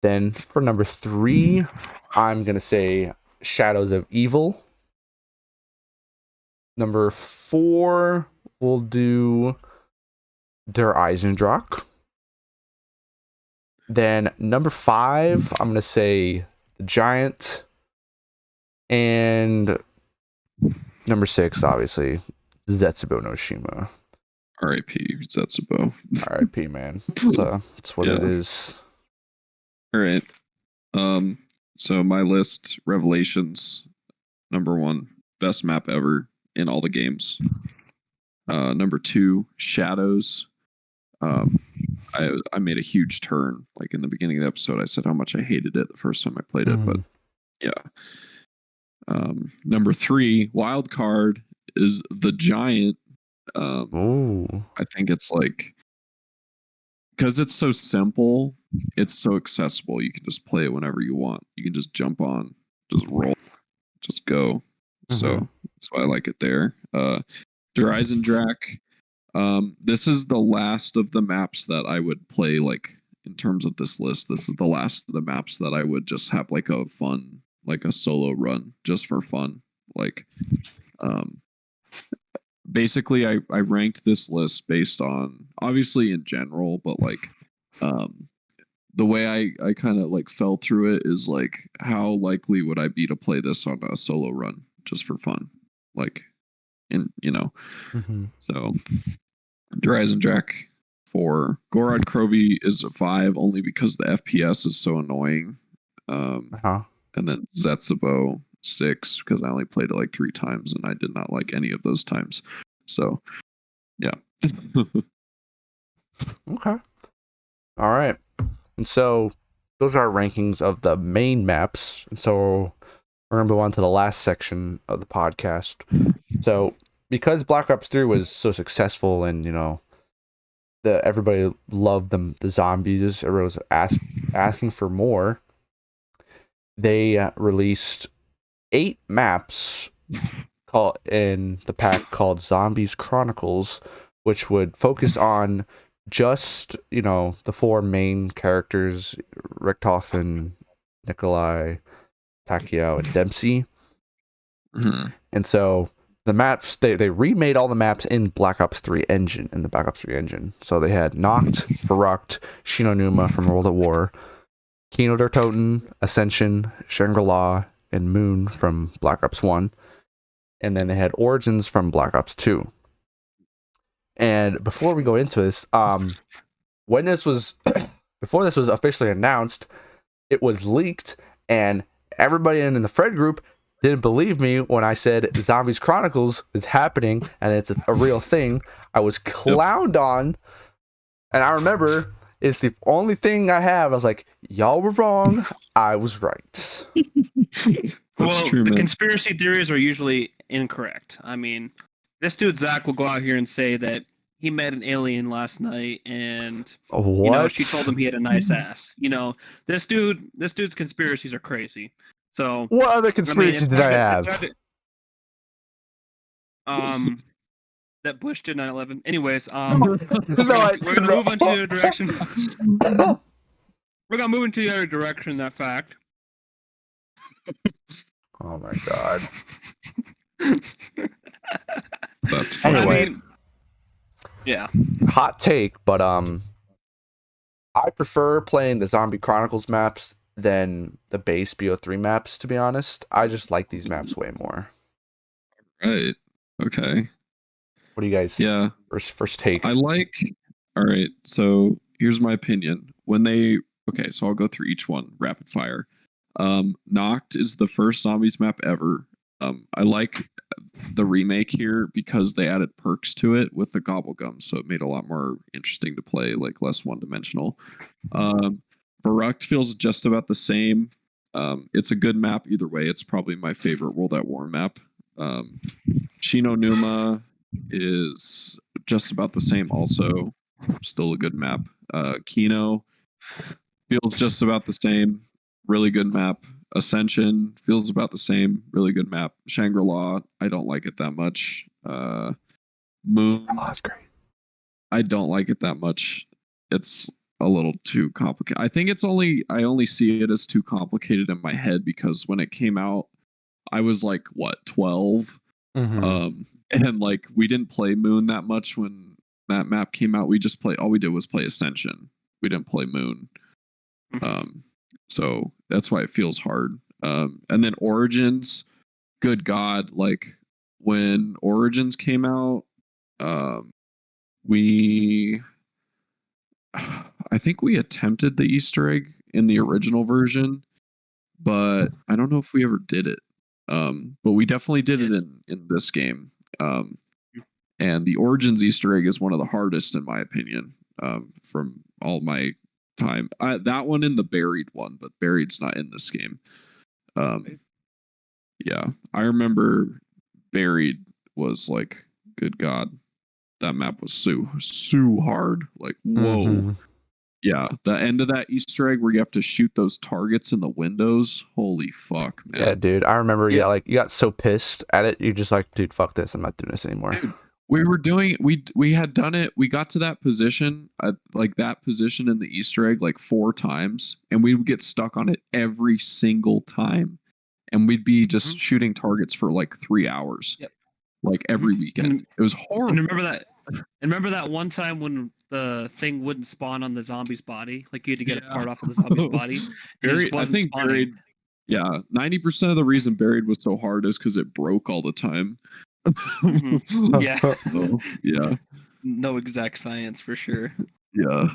Then for number 3, I'm gonna say Shadows of Evil. Number 4, we'll do Der Eisendrache. Then number 5, I'm gonna say The Giant. And number 6, obviously, Zetsubo no Shima. R.I.P. Zetsubo. R.I.P. man. So that's what it is. All right. So my list: Revelations, number 1, best map ever in all the games. Number 2, Shadows. I made a huge turn. Like in the beginning of the episode, I said how much I hated it the first time I played it, but yeah. Number 3, wild card, is The Giant. I think it's like, because it's so simple, it's so accessible. You can just play it whenever you want. You can just jump on, just roll, just go. So that's why I like it there. Der Eisendrache. This is the last of the maps that I would play, like in terms of this list. This is the last of the maps that I would just have like a fun, like a solo run just for fun. Like, basically I ranked this list based on, obviously in general, but like, the way I kind of like fell through it is like, how likely would I be to play this on a solo run just for fun? Like, so Der Eisendrache 4. Gorod Krovi is a 5, only because the FPS is so annoying. And then Zetsubo 6, because I only played it like 3 times and I did not like any of those times. So, yeah. Okay. All right. And so those are our rankings of the main maps. And so we're going to move on to the last section of the podcast. So because Black Ops 3 was so successful and, everybody loved them, the zombies, everyone was asking for more, they released 8 maps in the pack called Zombies Chronicles, which would focus on just, the 4 main characters, Richtofen, Nikolai, Takeo, and Dempsey. And so the maps, they remade all the maps in Black Ops 3 engine, in the Black Ops 3 engine. So they had Nacht, Verrückt, Shinonuma from World at War, Kino der Toten, Ascension, Shangri-La, and Moon from Black Ops 1. And then they had Origins from Black Ops 2. And before we go into this, when this was before this was officially announced, it was leaked, and everybody in the Fred group didn't believe me when I said Zombies Chronicles is happening and it's a real thing. I was clowned on, and I remember It's the only thing I have. I was like, y'all were wrong. I was right. That's true, the man. conspiracy theories are usually incorrect. I mean, this dude Zach will go out here and say that he met an alien last night, and What? she told him he had a nice ass. This dude's conspiracies are crazy. So What other conspiracies did I have? That Bush did 9/11. Anyways, No, we're gonna move on to the other direction. We're gonna move into the other direction. That fact. Oh my god. That's funny. Anyway, yeah. hot take, but I prefer playing the Zombie Chronicles maps than the base BO3 maps, to be honest. I just like these maps way more. Right. Okay. What do you guys first take? All right, so here's my opinion. So I'll go through each one rapid fire. Noct is the first zombies map ever. I like the remake here because they added perks to it with the gobblegum, so it made it a lot more interesting to play, like less one-dimensional. Verrucht feels just about the same. It's a good map either way. It's probably my favorite World at War map. Shinonuma is just about the same also. Still a good map. Kino feels just about the same. Really good map. Ascension feels about the same. Really good map. Shangri-La, I don't like it that much. Moon, that's great. I don't like it that much. It's a little too complicated. I think I only see it as too complicated in my head because when it came out, I was like, 12? Mm-hmm. And like we didn't play Moon that much when that map came out. All we did was play Ascension. We didn't play Moon. So that's why it feels hard. And then Origins, good God, like when Origins came out, I think we attempted the Easter egg in the original version, but I don't know if we ever did it. But we definitely did it in this game. And the Origins Easter egg is one of the hardest in my opinion, from all my time. That one and the Buried one, but Buried's not in this game. Yeah, I remember Buried was like, good God, that map was so hard. Like, whoa. Mm-hmm. Yeah, the end of that Easter egg where you have to shoot those targets in the windows. Holy fuck, man. Yeah, dude. I remember you got so pissed at it. You're just like, dude, fuck this. I'm not doing this anymore. Dude, we had done it. We got to that position, like that position in the Easter egg, like 4 times, and we would get stuck on it every single time, and we'd be just shooting targets for like 3 hours, like every weekend. It was horrible. And remember that one time when the thing wouldn't spawn on the zombie's body? Like you had to get a part off of the zombie's body. I think Buried. Yeah, 90% of the reason Buried was so hard is because it broke all the time. Yeah. So, yeah. No exact science for sure. Yeah.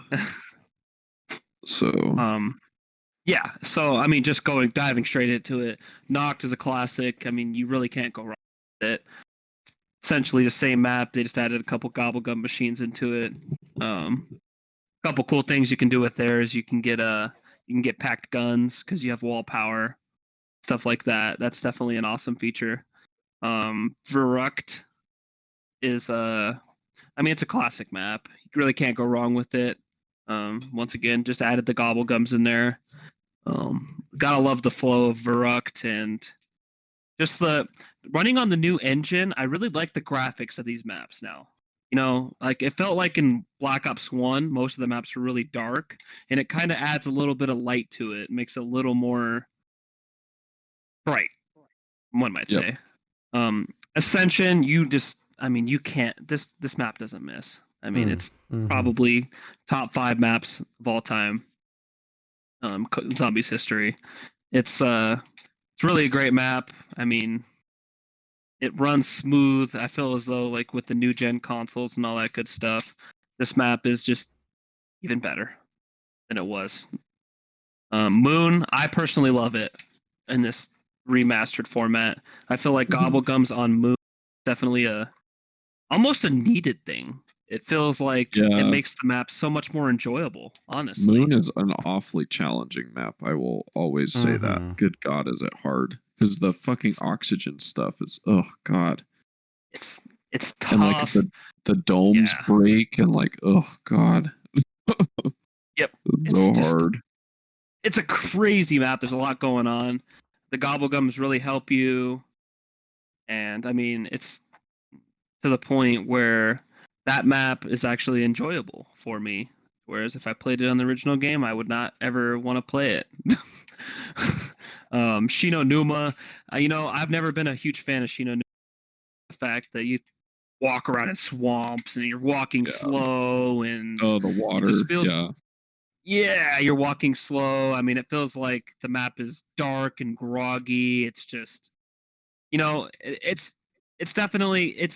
So. Yeah. So I mean, just diving straight into it. Noct is a classic. I mean, you really can't go wrong with it. Essentially the same map. They just added a couple gobblegum machines into it. A couple cool things you can do with there is you can get packed guns because you have wall power, stuff like that. That's definitely an awesome feature. Verrucht is it's a classic map. You really can't go wrong with it. Once again, just added the gobblegums in there. Gotta love the flow of Verrucht and just the running on the new engine. I really like the graphics of these maps now. Like it felt like in Black Ops 1, most of the maps were really dark, and it kind of adds a little bit of light to it, makes it a little more bright, one might say. Ascension, you can't. This map doesn't miss. I mean, it's probably top 5 maps of all time. Zombies history. It's really a great map. I mean, it runs smooth. I feel as though like with the new gen consoles and all that good stuff, this map is just even better than it was. Moon, I personally love it in this remastered format. I feel like gobblegums on Moon is definitely almost a needed thing It feels like it makes the map so much more enjoyable, honestly. Moon is an awfully challenging map. I will always say that. Good God, is it hard? Because the fucking oxygen stuff is, oh God. It's tough. And like the domes break and like, oh God. Yep. It's so hard. It's a crazy map. There's a lot going on. The gobblegums really help you. And I mean, it's to the point where that map is actually enjoyable for me. Whereas if I played it on the original game, I would not ever want to play it. Shino Numa, I've never been a huge fan of Shino Numa. The fact that you walk around in swamps and you're walking slow and the water. Yeah, you're walking slow. I mean, it feels like the map is dark and groggy. It's just, it's definitely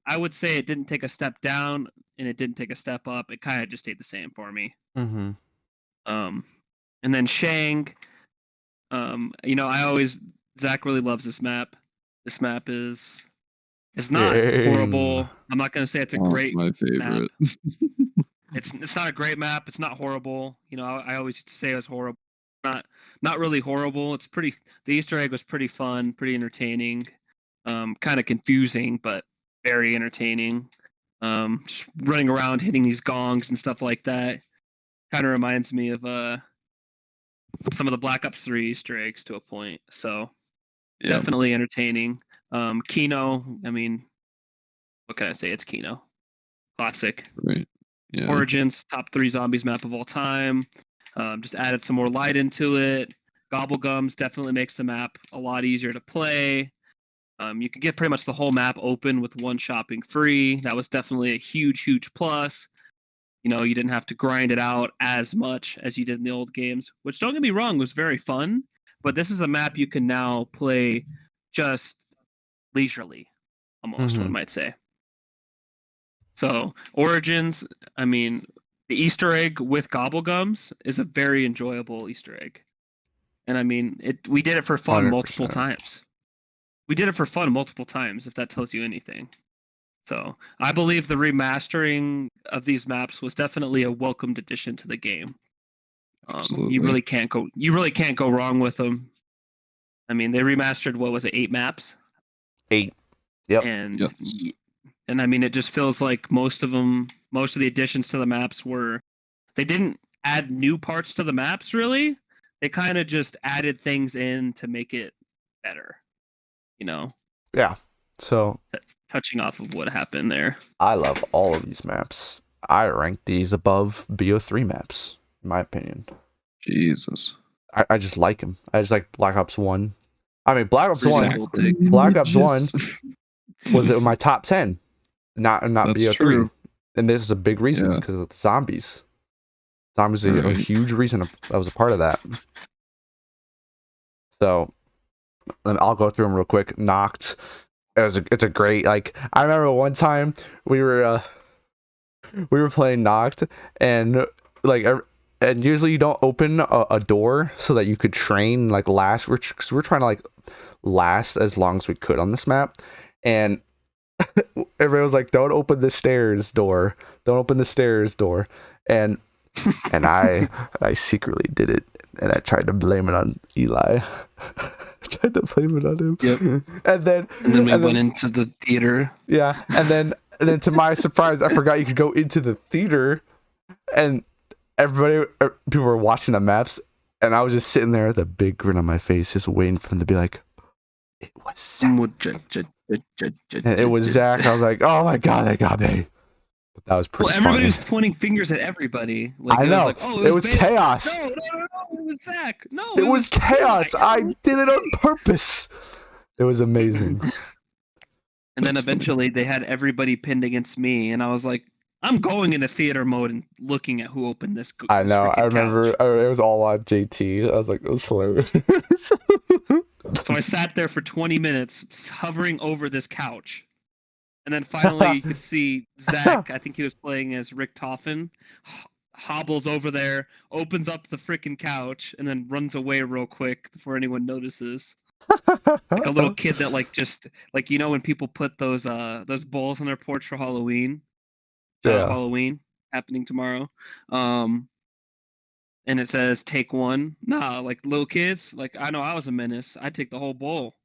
I would say it didn't take a step down and it didn't take a step up. It kind of just stayed the same for me. Mm-hmm. And then Shang, Zach really loves this map. This map is not horrible. I'm not gonna say it's a great my favorite. Map. It's not a great map. It's not horrible. I always used to say it was horrible. Not really horrible. It's pretty. The Easter egg was pretty fun, pretty entertaining. Kind of confusing, but very entertaining. Just running around hitting these gongs and stuff like that. Kind of reminds me of some of the Black Ops 3 Easter eggs to a point. So definitely entertaining. Kino, I mean, what can I say? It's Kino. Classic. Right. Yeah. Origins, top 3 zombies map of all time. Just added some more light into it. Gobblegums definitely makes the map a lot easier to play. You can get pretty much the whole map open with one shopping free. That was definitely a huge, huge plus. You didn't have to grind it out as much as you did in the old games, which, don't get me wrong, was very fun. But this is a map you can now play just leisurely, almost, one might say. So, Origins, I mean, the Easter egg with Gobblegums is a very enjoyable Easter egg. And I mean, we did it for fun 100%. multiple times. We did it for fun multiple times, if that tells you anything. So, I believe the remastering of these maps was definitely a welcomed addition to the game. You really can't go wrong with them. I mean, they remastered, what was it, 8 maps? 8. Yep. And I mean, it just feels like most of the additions to the maps they didn't add new parts to the maps, really. They kind of just added things in to make it better, Yeah. So, touching off of what happened there. I love all of these maps. I rank these above BO3 maps, in my opinion. Jesus. I just like them. I just like Black Ops 1. I mean, Black Ops 1 was in my top 10. Not BO3. True. And this is a big reason because of the zombies. Zombies are a huge reason I was a part of that. So, I'll go through them real quick. Knocked. It's a great, like, I remember one time we were playing Knocked, and and usually you don't open a door so that you could train last. We're trying to last as long as we could on this map, and everybody was like, "Don't open the stairs door. Don't open the stairs door." And I secretly did it, and I tried to blame it on Eli. I tried to blame it on him. Yep. And then we went into the theater. Yeah, and then to my surprise, I forgot you could go into the theater, and people were watching the maps, and I was just sitting there with a big grin on my face, just waiting for them to be like, "It was Zach." And it was Zach. I was like, "Oh my God, they got me." But that was pretty. Well, everybody funny. was pointing fingers at everybody. I know. It was chaos. No, it was Zach. No, it was chaos. I did it on purpose. It was amazing. And then eventually they had everybody pinned against me, and I was like, I'm going into theater mode and looking at who opened this. I know. I remember it was all on JT. I was like, it was hilarious. So I sat there for 20 minutes hovering over this couch. And then finally you could see Zach, I think he was playing as Rick Toffin, hobbles over there, opens up the freaking couch, and then runs away real quick before anyone notices. Like a little kid that just when people put those bowls on their porch for Halloween, Shout out Yeah. Halloween happening tomorrow. And it says take one. Nah, like little kids, like I know I was a menace. I'd take the whole bowl,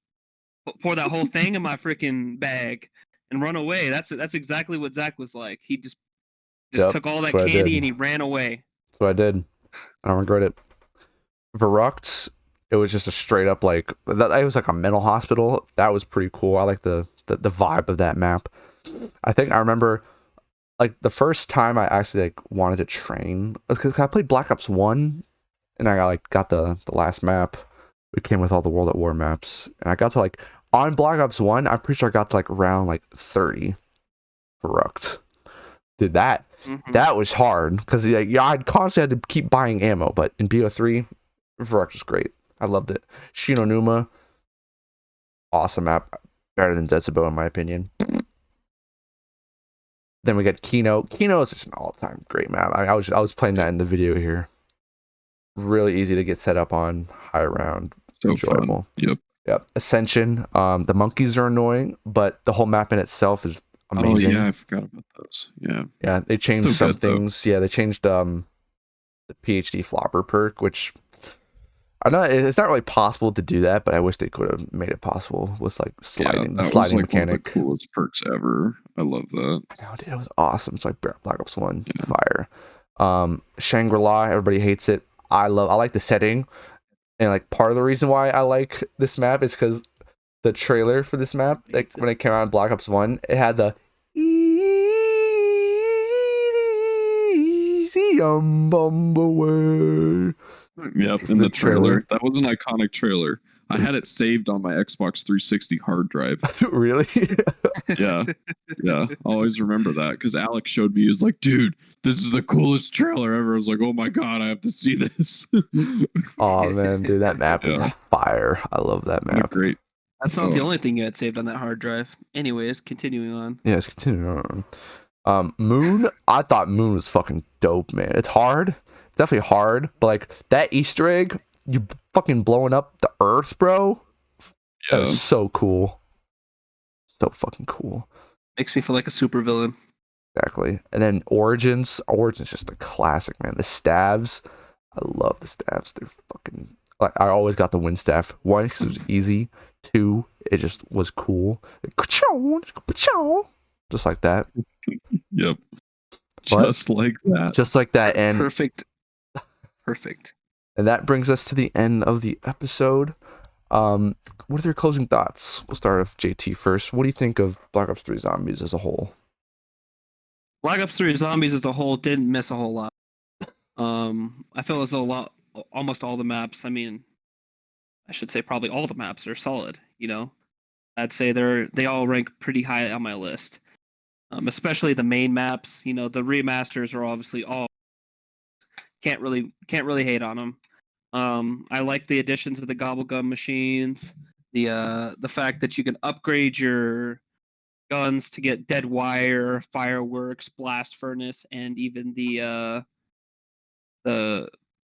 pour that whole thing in my freaking bag, and run away. That's exactly what Zach was like. He just Yep. took all That's that what I candy did. and he ran away. That's what I did. I don't regret it. Verruckt, it was just a straight up like that. It was like a mental hospital. That was pretty cool. I like the vibe of that map. I think I remember like the first time I actually like wanted to train because I played Black Ops 1 and I got the last map. It came with all the World at War maps, and I got to like on Black Ops 1. I'm pretty sure I got to like round like 30 Verruckt. Did that. Mm-hmm. That was hard because I'd constantly had to keep buying ammo, but in BO3, Verruckt was great. I loved it. Shinonuma, awesome map, better than Zetsubo in my opinion. Then we got Kino. Kino is just an all-time great map. I was playing that in the video here. Really easy to get set up on, high round, So enjoyable. fun. Yep. Ascension. The monkeys are annoying, but the whole map in itself is amazing. Oh yeah, I forgot about those. Yeah. Yeah, they changed Still some good, though. things. Yeah, they changed the PhD flopper perk, which I know it's not really possible to do that, but I wish they could have made it possible with like sliding, that sliding was like mechanic. one of the coolest perks ever. I love that. I know, dude, it was awesome. It's like Black Ops 1 fire. Shangri-La, everybody hates it. I like the setting, and like part of the reason why I like this map is because the trailer for this map, like when it came out in Black Ops 1, it had the easy bumbleway. Yep, in the trailer. That was an iconic trailer. I had it saved on my Xbox 360 hard drive. Really? Yeah. I always remember that because Alex showed me. He was like, dude, this is the coolest trailer ever. I was like, oh my God, I have to see this. Oh man, dude, that map is fire. I love that map. Great. That's not the only thing you had saved on that hard drive. Anyways, continuing on. Yeah, let's continue on. Moon, I thought Moon was fucking dope, man. It's hard. Definitely hard, but like that Easter egg, you fucking blowing up the Earth, bro. That is so cool. So fucking cool. Makes me feel like a super villain. Exactly. And then Origins just a classic, man. The stabs, I love the stabs. They're fucking like I always got the wind staff. 1, because it was easy. 2, it just was cool. Just like that. Yep. Just like that. Just like that. And perfect. And that brings us to the end of the episode. What are your closing thoughts? We'll start with JT first. What do you think of Black Ops 3 Zombies as a whole? Black Ops 3 Zombies as a whole didn't miss a whole lot. I feel as though almost all the maps, I mean, I should say probably all the maps are solid, you know? I'd say they all rank pretty high on my list. Especially the main maps, you know, the remasters are obviously all can't really hate on them. I like the additions of the gobblegum machines, the fact that you can upgrade your guns to get dead wire, fireworks, blast furnace, and even the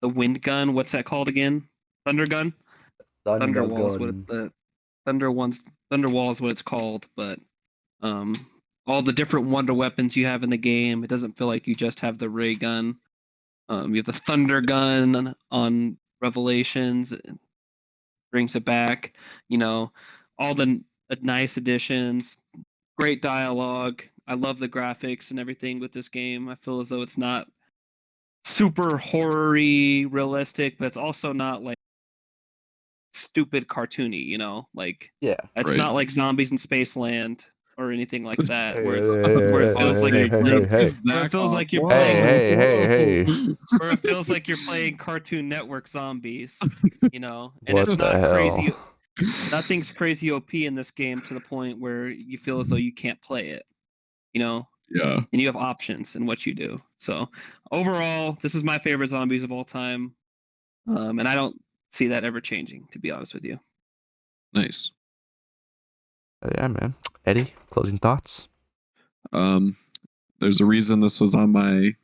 wind gun. What's that called again? Thunder gun. Thunder wall is what the thunder wall is what it's called. But all the different wonder weapons you have in the game, it doesn't feel like you just have the ray gun. You have the thunder gun on Revelations, it brings it back. You know, all the nice additions, great dialogue. I love the graphics and everything with this game. I feel as though it's not super horror-y, realistic, but it's also not like stupid cartoony, you know? Like, it's not like Zombies in Spaceland or anything like that, where it feels like you're playing. Where it feels like you're playing. Where it feels like you're playing Cartoon Network Zombies, you know. And what it's not hell? crazy. Nothing's crazy OP in this game to the point where you feel as though you can't play it, you know. Yeah. And you have options in what you do. So overall, this is my favorite Zombies of all time, and I don't see that ever changing. To be honest with you. Nice. Yeah, man. Eddie, closing thoughts? There's a reason this was on my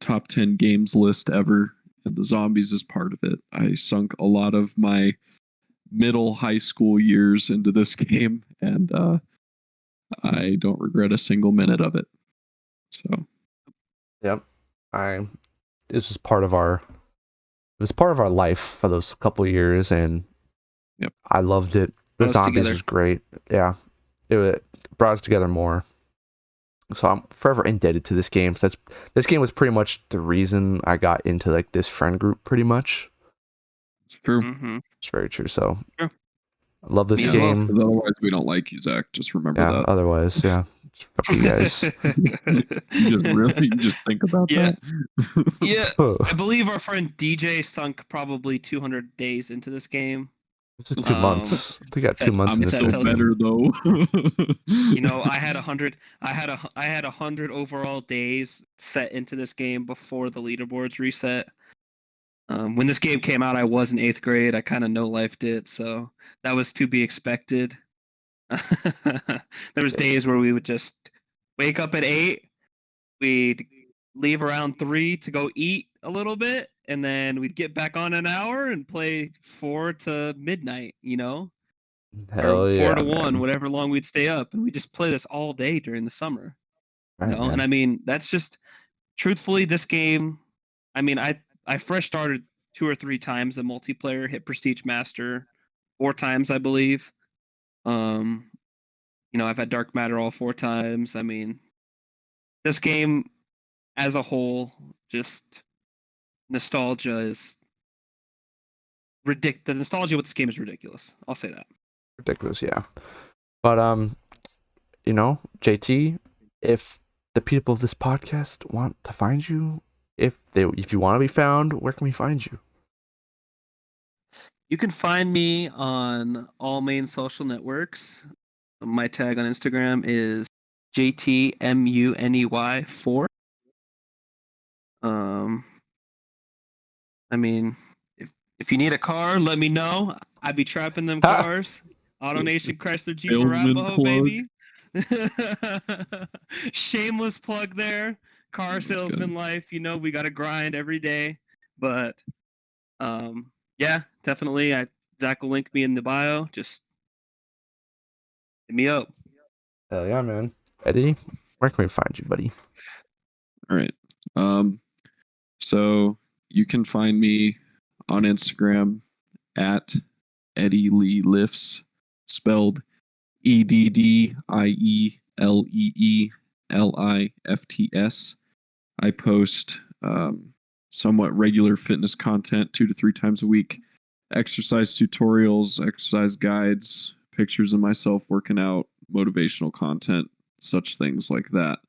top 10 games list ever, and the Zombies is part of it. I sunk a lot of my middle high school years into this game, and I don't regret a single minute of it. So Yep. This was part of our life for those couple of years, and Yep. I loved it. The Brought us zombies together. was great. Yeah, it brought us together more. So I'm forever indebted to this game. So this game was pretty much the reason I got into like this friend group. Pretty much, It's true. Mm-hmm. it's very true. So True. I love this Me as well. game. 'Cause otherwise, we don't like you, Zach. Just remember Yeah. that. Otherwise, yeah. Fuck you guys. You just think about Yeah. that. Yeah. I believe our friend DJ sunk probably 200 days into this game. It's 2 months. I think I got 2 months I'm in this still game. better though. You know, I had 100 overall days set into this game before the leaderboards reset. When this game came out, I was in 8th grade. I kind of no-lifed it, so that was to be expected. There was days where we would just wake up at 8, we'd leave around 3 to go eat a little bit, and then we'd get back on an hour and play 4 to midnight, you know? Hell Or 4 yeah, to 1, man. whatever long we'd stay up, and we just play this all day during the summer. Right, You know, man. and I mean that's just truthfully this game. I mean, I fresh started 2 or 3 times in multiplayer, hit Prestige Master 4 times, I believe. You know, I've had Dark Matter all 4 times. I mean, this game as a whole, just nostalgia is ridiculous. The nostalgia with this game is ridiculous. I'll say that. Ridiculous, yeah. But you know, JT, if the people of this podcast want to find you, if you want to be found, where can we find you? You can find me on all main social networks. My tag on Instagram is JTMUNEY4. I mean, if you need a car, let me know. I'd be trapping them cars. Auto Nation Chrysler Jeep Salesman Arapaho, plug. baby. Shameless plug there. Car That's salesman good. life. You know, we got to grind every day. But yeah, definitely. Zach will link me in the bio. Just hit me up. Hell yeah, man. Eddie, where can we find you, buddy? All right. So you can find me on Instagram at Eddie Lee Lifts, spelled EDDIELEELIFTS. I post somewhat regular fitness content 2 to 3 times a week, exercise tutorials, exercise guides, pictures of myself working out, motivational content, such things like that.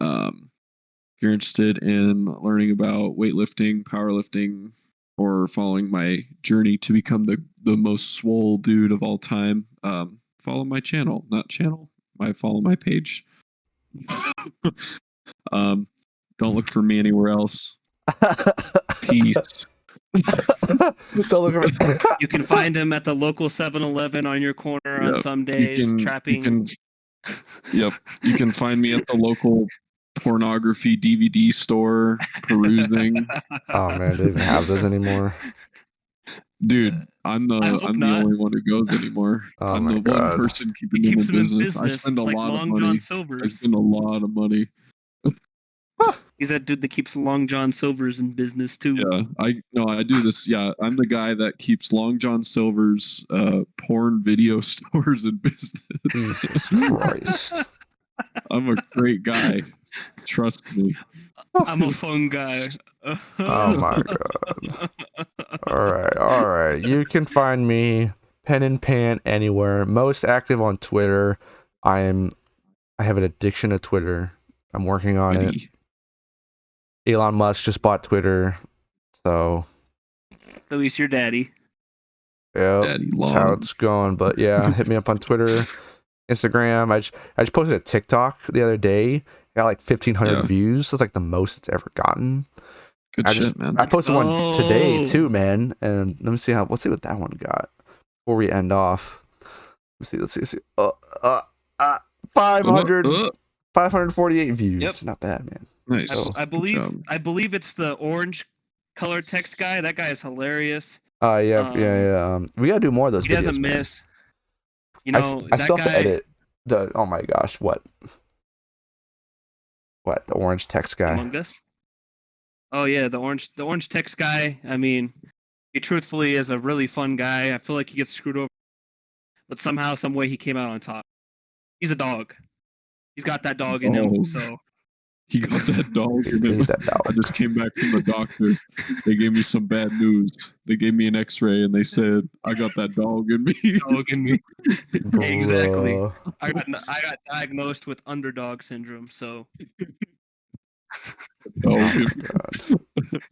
If you're interested in learning about weightlifting, powerlifting, or following my journey to become the most swole dude of all time, follow my channel. Follow my page. Don't look for me anywhere else. Peace. Don't look at me. You can find him at the local 7-Eleven on your corner on some days, trapping. You can find me at the local pornography DVD store perusing. Oh man, they don't even have those anymore. Dude, I'm the only one who goes anymore. Oh I'm my the God. one person keeping He them keeps in them in business. I business, spend a like lot of Long money. John I Silver's. spend a lot of money. He's that dude that keeps Long John Silver's in business too. Yeah, I do this. Yeah, I'm the guy that keeps Long John Silver's porn video stores in business. Jesus Christ. I'm a great guy. Trust me. I'm a fun guy. Oh my God. All right. You can find me pen and pant anywhere. Most active on Twitter. I have an addiction to Twitter. I'm working on it. Elon Musk just bought Twitter, so At least your daddy. yeah, that's how it's going. But yeah, hit me up on Twitter, Instagram. I just posted a TikTok the other day. Got like 1,500 views. That's like the most it's ever gotten. Good shit, man. I posted one today too, man. And let's see what that one got before we end off. Let's see. 548 views. Yep. Not bad, man. Nice. I believe it's the orange color text guy. That guy is hilarious. Yeah. We gotta do more of those. He doesn't miss. You know, I still have to edit the. Oh my gosh, what? What, the orange text guy? Among Us. Oh yeah, the orange text guy. I mean, he truthfully is a really fun guy. I feel like he gets screwed over, but somehow, some way, he came out on top. He's a dog. He's got that dog in him. So he got that dog in He him. need that dog. I just came back from the doctor. They gave me some bad news. They gave me an X-ray and they said I got that dog in me. dog in me. Exactly. Bruh. I got diagnosed with underdog syndrome. So Oh Dog my in god.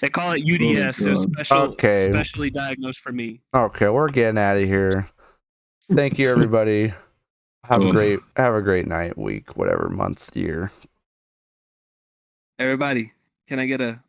they call it UDS. So God. specially diagnosed for me. Okay, we're getting out of here. Thank you, everybody. Have a great night, week, whatever, month, year. Everybody, can I get a